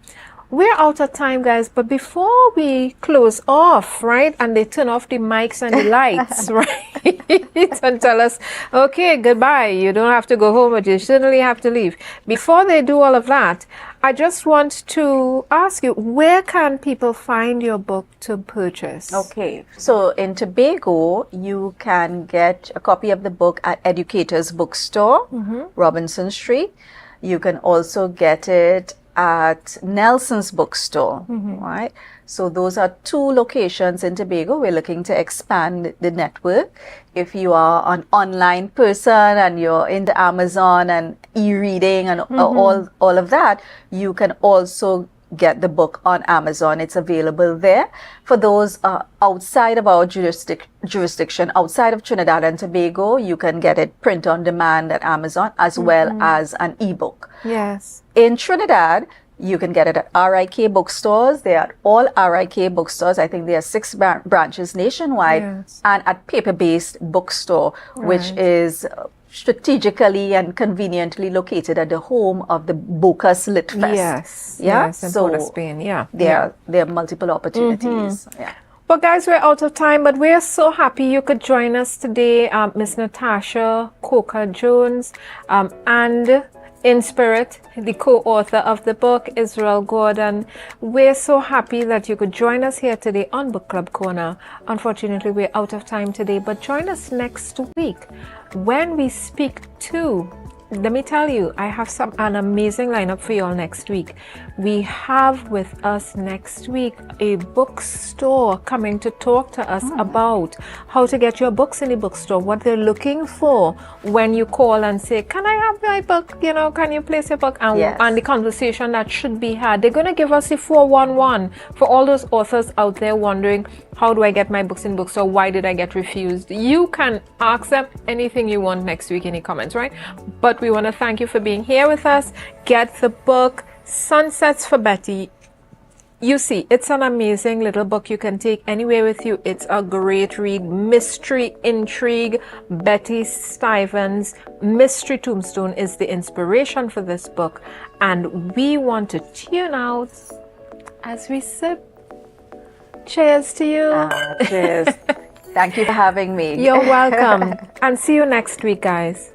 We're out of time, guys, but before we close off, right, and they turn off the mics and the lights, right, and tell us, okay, goodbye, you don't have to go home, but you certainly have to leave. Before they do all of that, I just want to ask you, where can people find your book to purchase? Okay, so in Tobago, you can get a copy of the book at Educators Bookstore, Robinson Street. You can also get it at Nelson's Bookstore, right? So those are 2 locations in Tobago. We're looking to expand the network. If you are an online person and you're into Amazon and e-reading and all of that, you can also get the book on Amazon. It's available there. For those outside of our jurisdiction, outside of Trinidad and Tobago, you can get it print on demand at Amazon as well as an ebook. Yes. In Trinidad, you can get it at RIK bookstores. They are at all RIK bookstores. I think there are 6 branches nationwide, and at paper-based bookstore, which is strategically and conveniently located at the home of the Bocas Lit Fest. Yes. Yeah. Yes, in so Port of Spain. Yeah. there are multiple opportunities. Yeah. Well, guys, we're out of time, but we're so happy you could join us today, Miss Natasha Coker-Jones, and in spirit, the co-author of the book, Israel Gordon. We're so happy that you could join us here today on Book Club Corner. Unfortunately, we're out of time today, but join us next week when we speak to, let me tell you, I have an amazing lineup for you all next week. We have with us next week a bookstore coming to talk to us about how to get your books in the bookstore, what they're looking for when you call and say, can I have my book? You know, can you place your book? And the conversation that should be had. They're going to give us the 411 for all those authors out there wondering, how do I get my books in bookstore? Why did I get refused? You can ask them anything you want next week in the comments, right? But we want to thank you for being here with us. Get the book, Sunsets for Betty. You see, it's an amazing little book you can take anywhere with you. It's a great read. Mystery, intrigue. Betty Stevens' Mystery Tombstone is the inspiration for this book. And we want to tune out as we sip. Cheers to you. Cheers. Thank you for having me. You're welcome. And see you next week, guys.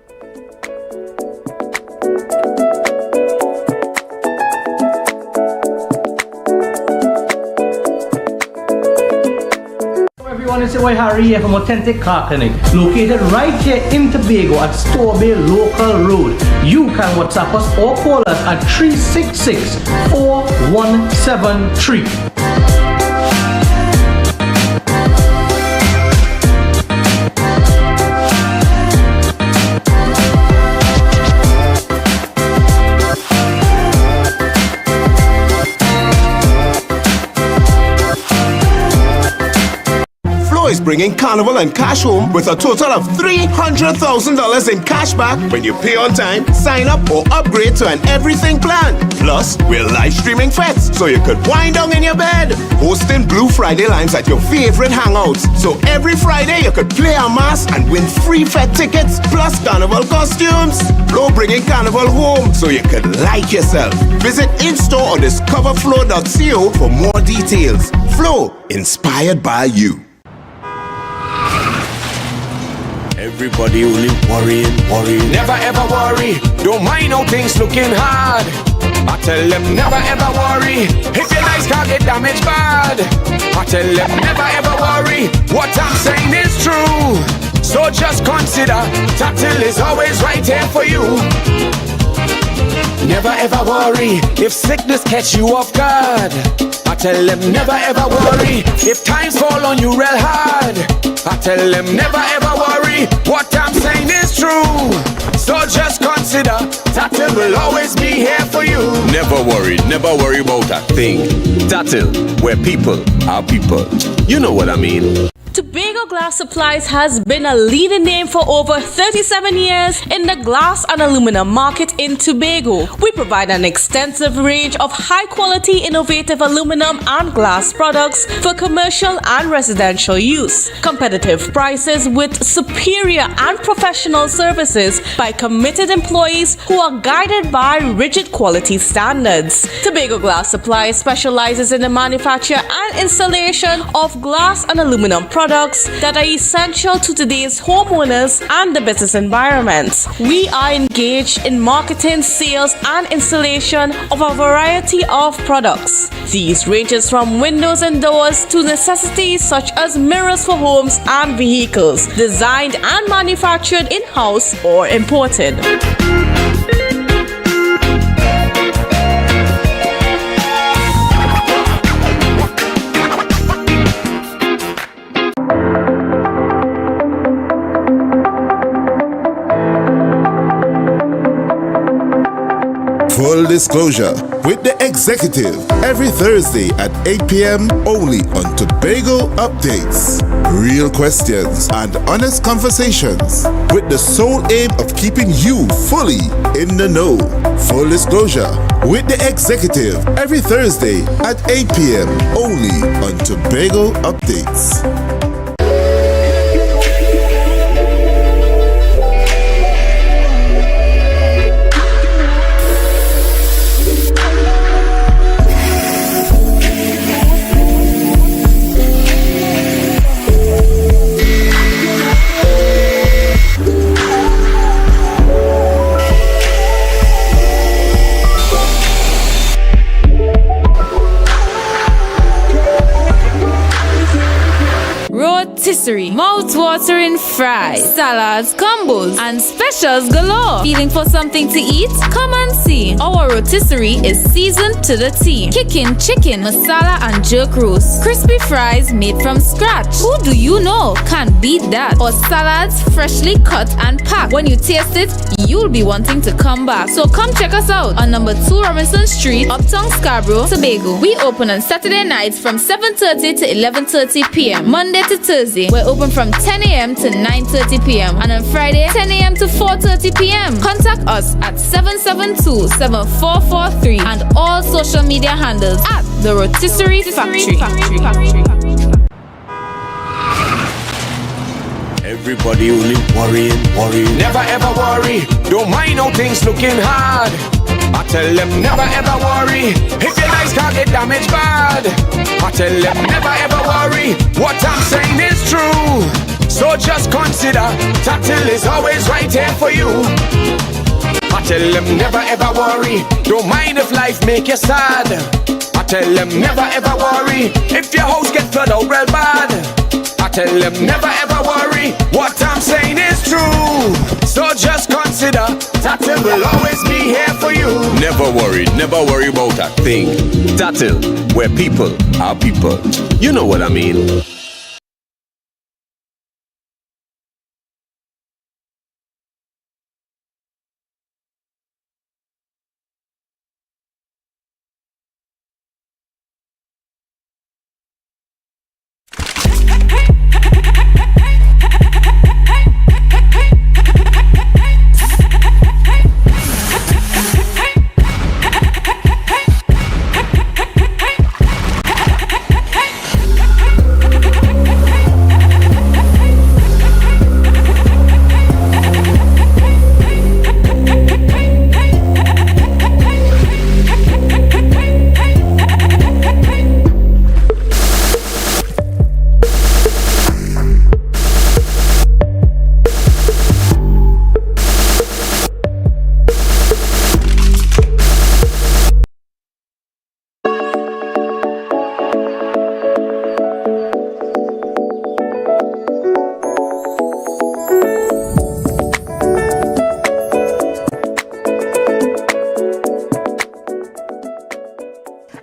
Everyone, it's your boy Harry here from Authentic Car Clinic, located right here in Tobago at Torbay Local Road. You can WhatsApp us or call us at 366-4173. Is bringing Carnival and cash home with a total of $300,000 in cash back when you pay on time, sign up, or upgrade to an everything plan. Plus, we're live streaming fests so you could wind down in your bed. Hosting Blue Friday lines at your favorite hangouts. So every Friday you could play a mass and win free fete tickets plus Carnival costumes. Flow bringing Carnival home so you could like yourself. Visit in-store or discoverflow.co for more details. Flow, inspired by you. Everybody only worrying. Never ever worry. Don't mind how things looking hard. I tell them never ever worry. If your nice car get damaged bad. I tell them never ever worry. What I'm saying is true. So just consider Tatil is always right here for you. Never ever worry if sickness catch you off guard. I tell them never ever worry if times fall on you real hard. I tell them never ever worry. What I'm saying is true. So just consider Tatil will always be here for you. Never worry about a thing. Tatil, where people are people. You know what I mean. Tobago Glass Supplies has been a leading name for over 37 years in the glass and aluminum market in Tobago. We provide an extensive range of high-quality, innovative aluminum and glass products for commercial and residential use. Competitive prices with superior and professional services by committed employees who are guided by rigid quality standards. Tobago Glass Supplies specializes in the manufacture and installation of glass and aluminum products that are essential to today's homeowners and the business environment. We are engaged in marketing, sales, and installation of a variety of products. These ranges from windows and doors to necessities such as mirrors for homes and vehicles, designed and manufactured in-house or imported. Full disclosure with the executive every Thursday at 8 p.m. only on Tobago Updates. Real questions and honest conversations with the sole aim of keeping you fully in the know. Full disclosure with the executive every Thursday at 8 p.m. only on Tobago Updates. Rotisserie, mouth-watering fries, salads, combos, and specials galore. Feeling for something to eat? Come and see. Our rotisserie is seasoned to the T. Kicking chicken, masala, and jerk roast. Crispy fries made from scratch. Who do you know can't beat that? Or salads freshly cut and packed. When you taste it, you'll be wanting to come back. So come check us out on number 2 Robinson Street, Uptown Scarborough, Tobago. We open on Saturday nights from 7:30 to 11:30 p.m. Monday to Thursday, we're open from 10 a.m. to 9:30 p.m. and on Friday, 10 a.m. to 4:30 p.m. Contact us at 772-7443 and all social media handles at The Rotisserie Factory. Everybody only worrying. Never ever worry. Don't mind how things looking hard. I tell them never ever worry. If your life can't get damaged bad. I tell them never ever worry. What I'm saying is true. So just consider Tatil is always right here for you. I tell them never ever worry. Don't mind if life make you sad. I tell them never ever worry. If your house get flooded out real bad. I tell them never ever worry. What I'm saying is true. So just consider Tatil will always be here for you. Never worry about a thing. Tatil, where people are people. You know what I mean.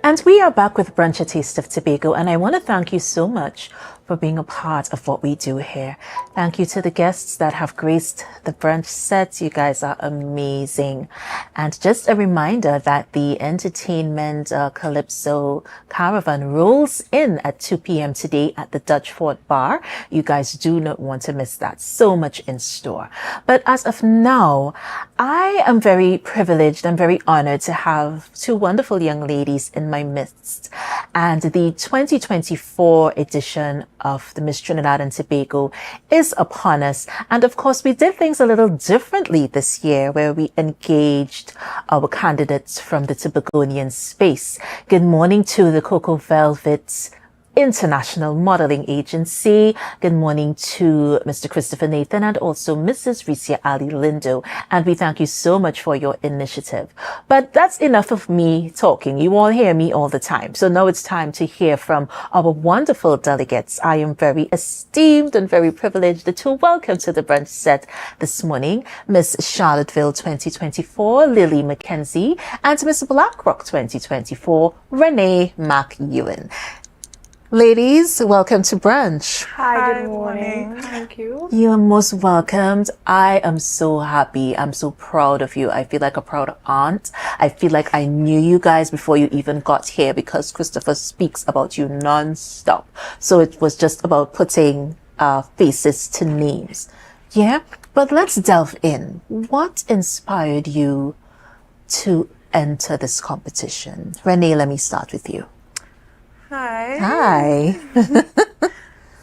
And we are back with Brunch, a Taste of Tobago, and I want to thank you so much for being a part of what we do here. Thank you to the guests that have graced the brunch set. You guys are amazing. And just a reminder that the entertainment Calypso Caravan rolls in at 2 p.m. today at the Dutch Fort Bar. You guys do not want to miss that. So much in store. But as of now, I am very privileged and very honored to have two wonderful young ladies in my midst. And the 2024 edition of the Miss Trinidad and Tobago is upon us. And of course, we did things a little differently this year, where we engaged our candidates from the Tobagonian space. Good morning to the Cocoa Velvet International Modeling Agency. Good morning to Mr. Christopher Nathan and also Mrs. Ricia Ali Lindo. And we thank you so much for your initiative. But that's enough of me talking. You all hear me all the time. So now it's time to hear from our wonderful delegates. I am very esteemed and very privileged to welcome to the brunch set this morning Miss Charlotteville 2024, Lily Mackenzie, and Miss Blackrock 2024, Renee McEwen. Ladies, welcome to brunch. Hi, good morning. Thank you. You are most welcomed. I am so happy. I'm so proud of you. I feel like a proud aunt. I feel like I knew you guys before you even got here because Christopher speaks about you non-stop. So it was just about putting faces to names. Yeah, but let's delve in. What inspired you to enter this competition? Renee, let me start with you. Hi. Hi.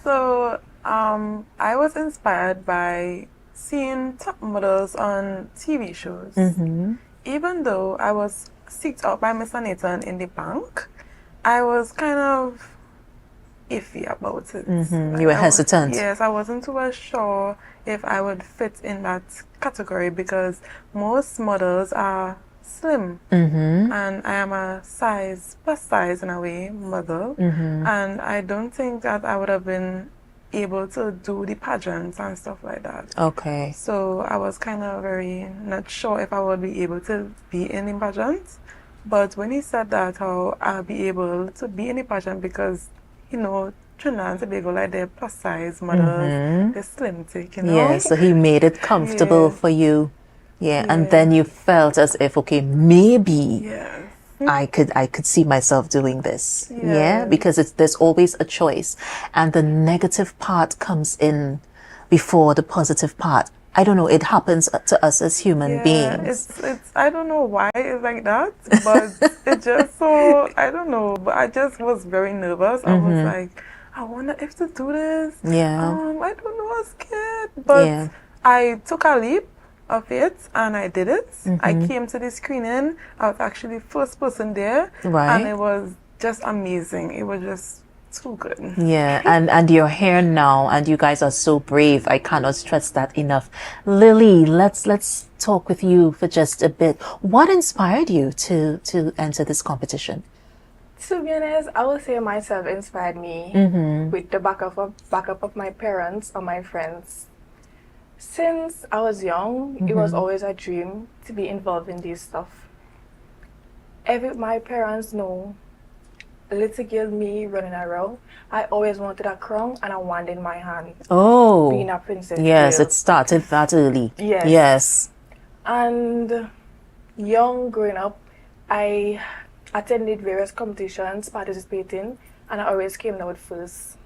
So, I was inspired by seeing top models on TV shows. Mm-hmm. Even though I was seeked out by Mr. Nathan in the bank, I was kind of iffy about it. Mm-hmm. You were hesitant. Yes, I wasn't too sure if I would fit in that category because most models are slim, Mm-hmm. and I am a plus size in a way model, Mm-hmm. and I don't think that I would have been able to do the pageants and stuff like that. Okay. So I was kind of very not sure if I would be able to be in the pageants, but when he said that how I'll be able to be in the pageant because, you know, Trinidad and Tobago, like they're plus size models, Mm-hmm. they're slim thick, you know. Yeah, so he made it comfortable Yes. for you. Yeah, and then you felt as if, okay, maybe Yes. I could see myself doing this. Yeah, Yes. because there's always a choice, and the negative part comes in before the positive part. I don't know. It happens to us as human beings. It's I don't know why it's like that, but it just so I don't know. But I just was very nervous. I was Mhm. like, I wonder if to do this. Yeah. I don't know. I'm scared, but Yeah. I took a leap of it and I did it. I Mhm. came to the screening. I was actually the first person there, Right. and it was just amazing. It was just too good. Yeah, and you're here now, and you guys are so brave. I cannot stress that enough. Lily, let's talk with you for just a bit. What inspired you to enter this competition? To be honest, I would say myself inspired me Mhm. with the backup of my parents or my friends. Since I was young, it was Mhm. always a dream to be involved in this stuff. My parents know, little girl me running around, I always wanted a crown and a wand in my hand. Oh, Being a princess yes, girl. it started that early. Yes. Yes. And young growing up, I attended various competitions, participating, and I always came out first.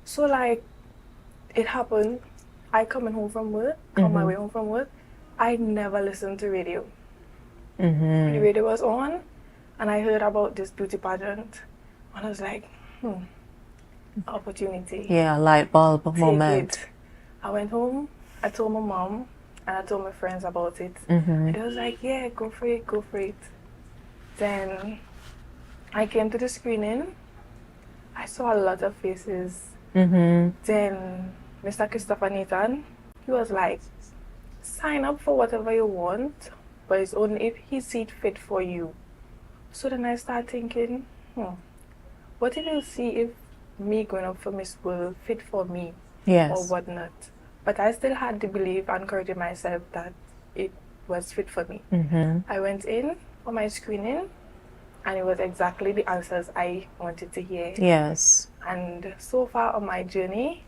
So like, it happened, I coming home from work, on my Mhm. way home from work, I never listened to radio. The Mm-hmm. radio was on, and I heard about this beauty pageant, and I was like, opportunity. Yeah, light bulb Take moment. it. I went home, I told my mom, and I told my friends about it. Mhm. And they was like, yeah, go for it, go for it. Then I came to the screening. I saw a lot of faces. Mm-hmm. Then Mr. Christopher Nathan, he was like, sign up for whatever you want, but it's only if he sees it fit for you. So then I started thinking, what if you see if me going up for Miss World fit for me Yes. or whatnot? But I still had the belief and courage in myself that it was fit for me. Mm-hmm. I went in for my screening. and it was exactly the answers I wanted to hear. Yes. And so far on my journey,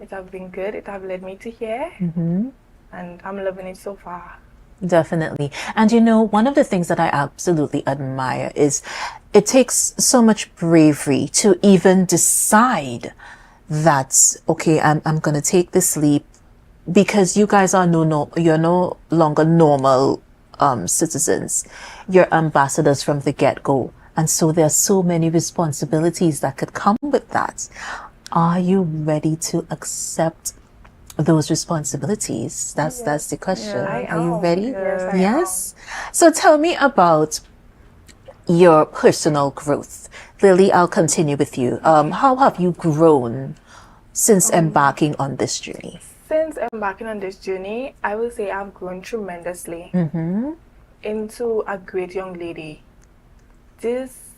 it has been good. It has led me to here, Mm-hmm. and I'm loving it so far. Definitely. And you know, one of the things that I absolutely admire is it takes so much bravery to even decide that, okay, I'm going to take this leap, because you guys are you're no longer normal citizens. You're ambassadors from the get-go. And so there are so many responsibilities that could come with that. Are you ready to accept those responsibilities? That's the question. Yeah, Are you ready? Yes, I Yes. So tell me about your personal growth. Lily, I'll continue with you. How have you grown since embarking on this journey? Since embarking on this journey, I will say I've grown tremendously into a great young lady. This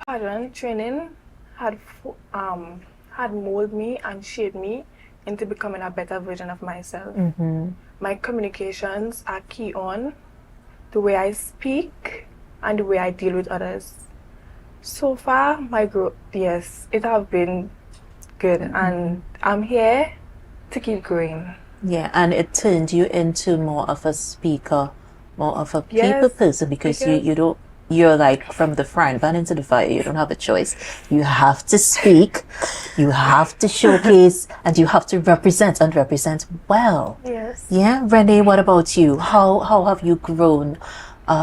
pattern training had molded me and shaped me into becoming a better version of myself. My communications are key on the way I speak and the way I deal with others. So far, my growth, yes, it has been good, and I'm here to keep growing. Yeah, and it turned you into more of a speaker, more of a people person, because you're like from the frying pan into the fire. You don't have a choice. You have to speak, you have to showcase, and you have to represent, and represent well. Yes. Yeah, Renee, what about you? How have you grown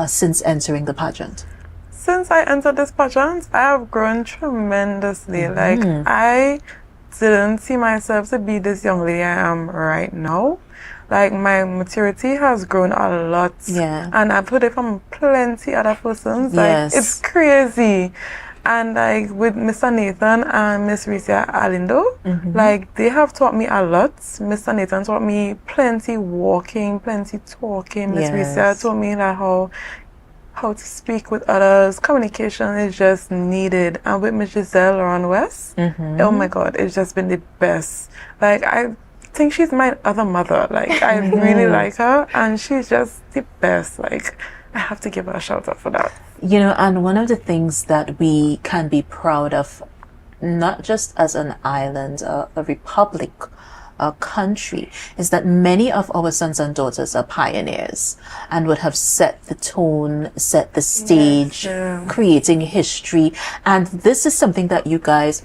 since entering the pageant? Since I entered this pageant, I have grown tremendously. Like, I didn't see myself to be this young lady I am right now. Like, my maturity has grown a lot. Yeah. And I've heard it from plenty other persons. Yes. Like, it's crazy. And like with Mr. Nathan and Miss Risia Alindo, like they have taught me a lot. Mr. Nathan taught me plenty walking, plenty talking. Miss Risia taught me like how to speak with others. Communication is just needed. And with Miss Giselle around West, oh my God, it's just been the best. Like, I think she's my other mother. Like, I really like her, and she's just the best. Like, I have to give her a shout out for that. You know, and one of the things that we can be proud of, not just as an island, a republic, a country, is that many of our sons and daughters are pioneers and would have set the tone, set the stage, creating history. And this is something that you guys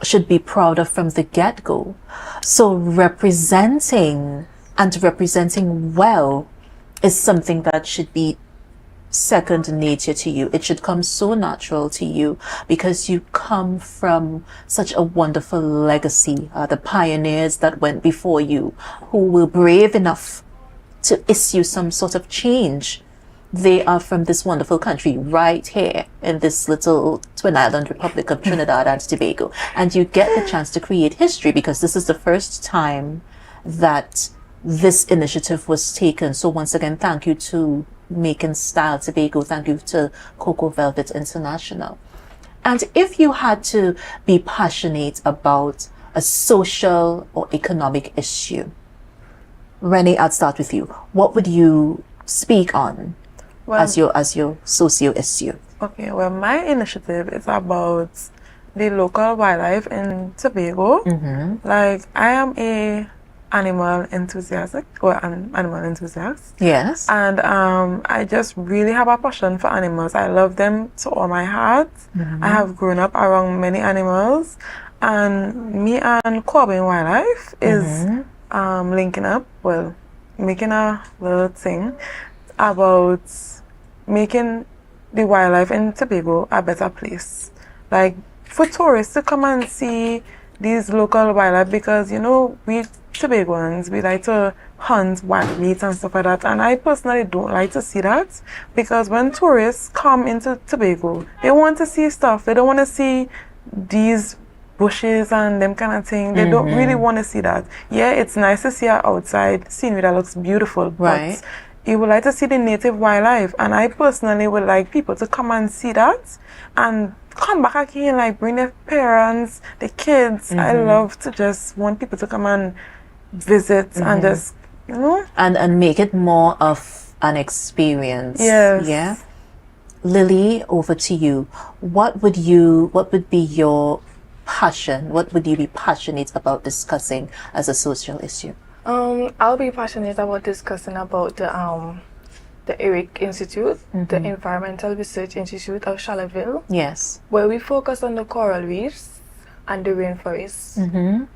should be proud of from the get-go. So representing, and representing well, is something that should be second nature to you. It should come so natural to you because you come from such a wonderful legacy. The pioneers that went before you, who were brave enough to issue some sort of change, they are from this wonderful country right here in this little Twin Island Republic of Trinidad and Tobago. And you get the chance to create history because this is the first time that this initiative was taken. So once again, thank you to Making Style Tobago. Thank you to Cocoa Velvet International. And if you had to be passionate about a social or economic issue, Renee, I'll start with you. What would you speak on as your socio issue? Okay, well, my initiative is about the local wildlife in Tobago. Like, I am a animal enthusiast. Yes. And I just really have a passion for animals. I love them to all my heart. I have grown up around many animals, and me and Corbin Wildlife is linking up, well, making a little thing about making the wildlife in Tobago a better place. Like, for tourists to come and see these local wildlife, because, you know, we Tobagoans, we like to hunt wild meat and stuff like that, and I personally don't like to see that, because when tourists come into Tobago, they want to see stuff. They don't want to see these bushes and them kind of thing. They don't really want to see that. Yeah, it's nice to see our outside scenery that looks beautiful, but you would like to see the native wildlife, and I personally would like people to come and see that and come back again, like bring their parents, the kids. I love to just want people to come and visit and just, you know, and make it more of an experience. Yes. Yeah. Lily, over to you. What would be your passion? What would you be passionate about discussing as a social issue? I'll be passionate about discussing about the ERIC Institute, the Environmental Research Institute of Charlottesville. Yes. Where we focus on the coral reefs and the rainforests.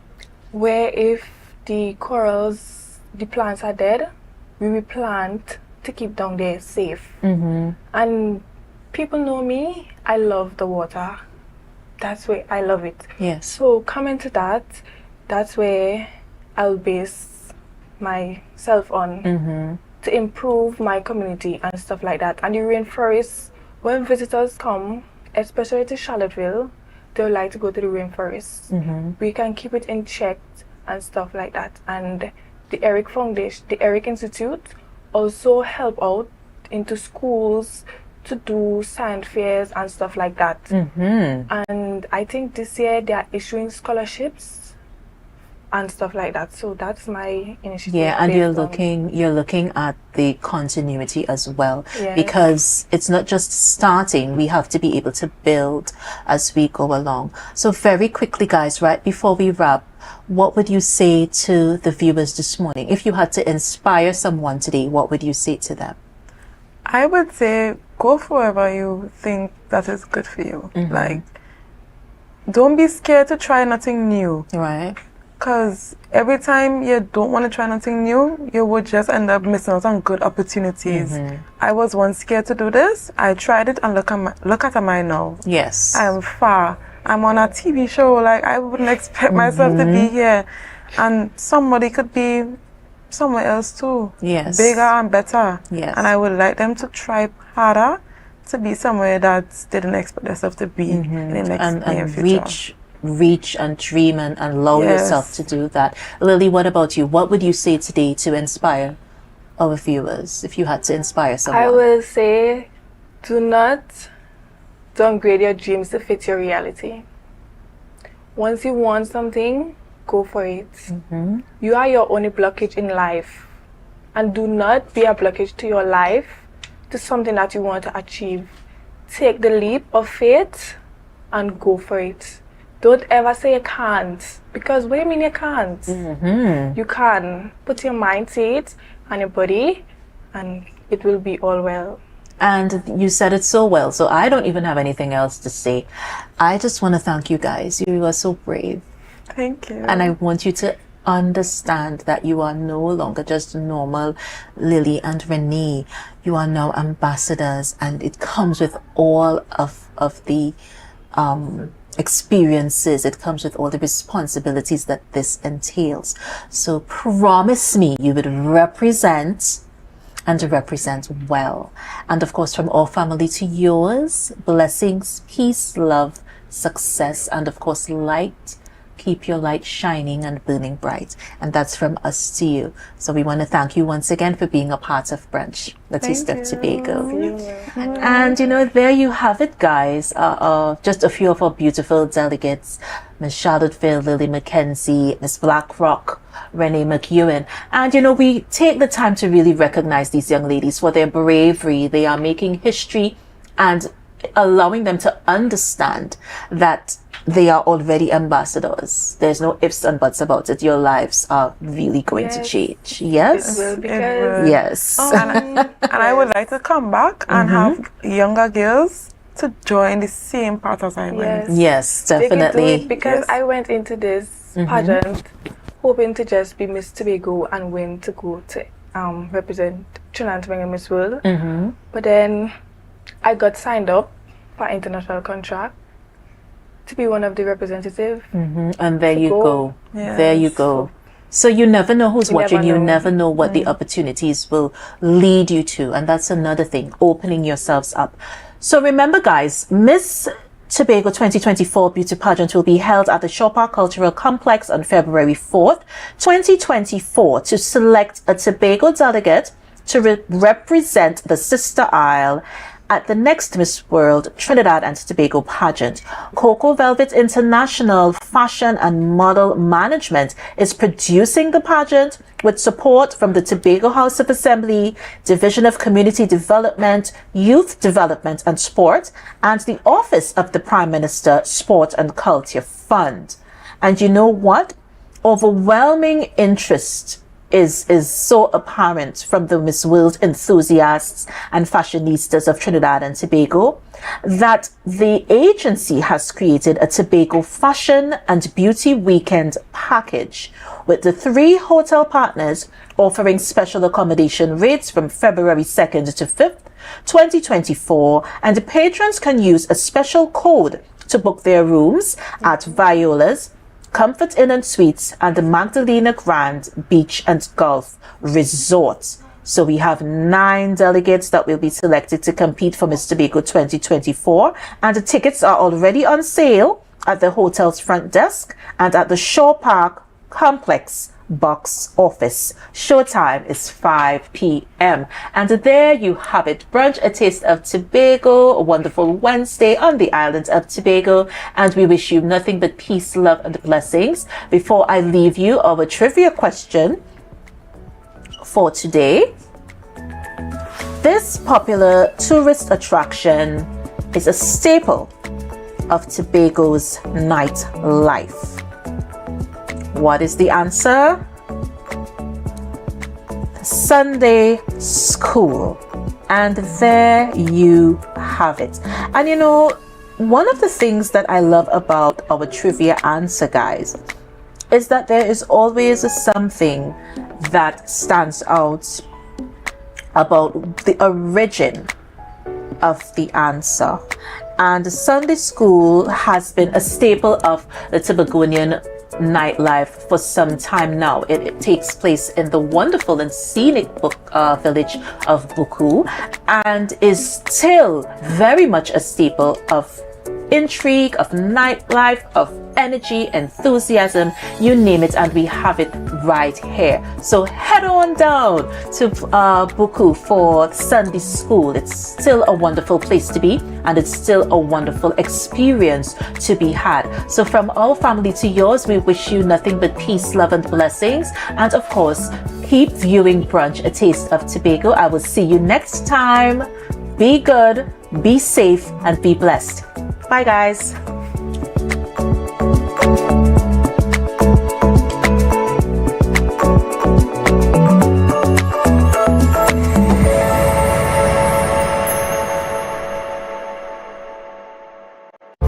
Where if the corals, the plants are dead, we replant to keep down there safe. And people know me, I love the water. That's where I love it. Yes. So coming to that, that's where I'll base myself on to improve my community and stuff like that. And the rainforest, when visitors come, especially to Charlottesville, they like to go to the rainforest. We can keep it in check and stuff like that. And the ERIC Foundation, the ERIC Institute, also help out into schools to do science fairs and stuff like that. And I think this year they are issuing scholarships and stuff like that. So that's my initiative. Yeah, and you're looking at the continuity as well. Yes. Because it's not just starting, we have to be able to build as we go along. So very quickly, guys, right before we wrap, what would you say to the viewers this morning? If you had to inspire someone today, what would you say to them? I would say go for whatever you think that is good for you. Like, don't be scared to try nothing new. Right. Because every time you don't want to try nothing new, you would just end up missing out on good opportunities. I was once scared to do this. I tried it and look at my now. Yes. I'm far. I'm on a TV show. Like, I wouldn't expect myself to be here. And somebody could be somewhere else too. Yes. Bigger and better. Yes. And I would like them to try harder to be somewhere that they didn't expect themselves to be in the next near and future. reach and dream and allow yourself to do that. Lily, what about you? What would you say today to inspire our viewers if you had to inspire someone? I will say, do not downgrade your dreams to fit your reality. Once you want something, go for it. You are your only blockage in life. And do not be a blockage to your life, to something that you want to achieve. Take the leap of faith and go for it. Don't ever say you can't. Because what do you mean you can't? You can. Put your mind to it and your body, and it will be all well. And you said it so well, so I don't even have anything else to say. I just want to thank you guys. You are so brave. Thank you. And I want you to understand that you are no longer just normal Lily and Renee. You are now ambassadors, and it comes with all of the experiences. It comes with all the responsibilities that this entails. So promise me you would represent and represent well. And of course, from our family to yours, blessings, peace, love, success, and of course, light. Keep your light shining and burning bright. And that's from us to you. So we want to thank you once again for being a part of Brunch. Let's Step Tobago. And there you have it, guys. Just a few of our beautiful delegates. Miss Charlottesville, Lily McKenzie, Miss Blackrock, Renee McEwen. And we take the time to really recognize these young ladies for their bravery. They are making history and allowing them to understand that they are already ambassadors. There's no ifs and buts about it. Your lives are really going to change. Yes? It will, because yes. And I would like to come back and have younger girls to join the same path as I went. Yes, They can do definitely. it because I went into this pageant hoping to just be Miss Tobago and win to go to represent Trinidad and Tobago Miss World. But then I got signed up for an international contract to be one of the representatives. And there you go. Yes. There you go. So you never know who's You watching. never You know. never know what the opportunities will lead you to. And that's another thing, opening yourselves up. So remember, guys, Miss Tobago 2024 Beauty Pageant will be held at the Shaw Park Cultural Complex on February 4th, 2024 to select a Tobago delegate to represent the Sister Isle at the next Miss World Trinidad and Tobago pageant. Coco Velvet International Fashion and Model Management is producing the pageant with support from the Tobago House of Assembly, Division of Community Development, Youth Development and Sport, and the Office of the Prime Minister Sport and Culture Fund. And you know what? Overwhelming interest is so apparent from the Miss World enthusiasts and fashionistas of Trinidad and Tobago that the agency has created a Tobago Fashion and Beauty Weekend package with the 3 hotel partners offering special accommodation rates from February 2nd to 5th, 2024, and the patrons can use a special code to book their rooms at Viola's, Comfort Inn and Suites, and the Magdalena Grand Beach and Golf Resort. So we have 9 delegates that will be selected to compete for Miss Tobago 2024, and the tickets are already on sale at the hotel's front desk and at the Shore Park Complex box office. Showtime is 5 p.m. And there you have it. Brunch, a taste of Tobago, a wonderful Wednesday on the island of Tobago. And we wish you nothing but peace, love, and blessings. Before I leave you, our trivia question for today. This popular tourist attraction is a staple of Tobago's nightlife. What is the answer? Sunday school. And there you have it. And you know, one of the things that I love about our trivia answer, guys, is that there is always something that stands out about the origin of the answer. And Sunday school has been a staple of the Tobagonian nightlife for some time now. It takes place in the wonderful and scenic village of Buku and is still very much a staple of intrigue, of nightlife, of energy, enthusiasm, you name it, and we have it right here. So head on down to Buku for Sunday school. It's still a wonderful place to be, and it's still a wonderful experience to be had. So from our family to yours, we wish you nothing but peace, love, and blessings. And of course, keep viewing Brunch, a taste of Tobago. I will see you next time. Be good, be safe, and be blessed. Bye, guys.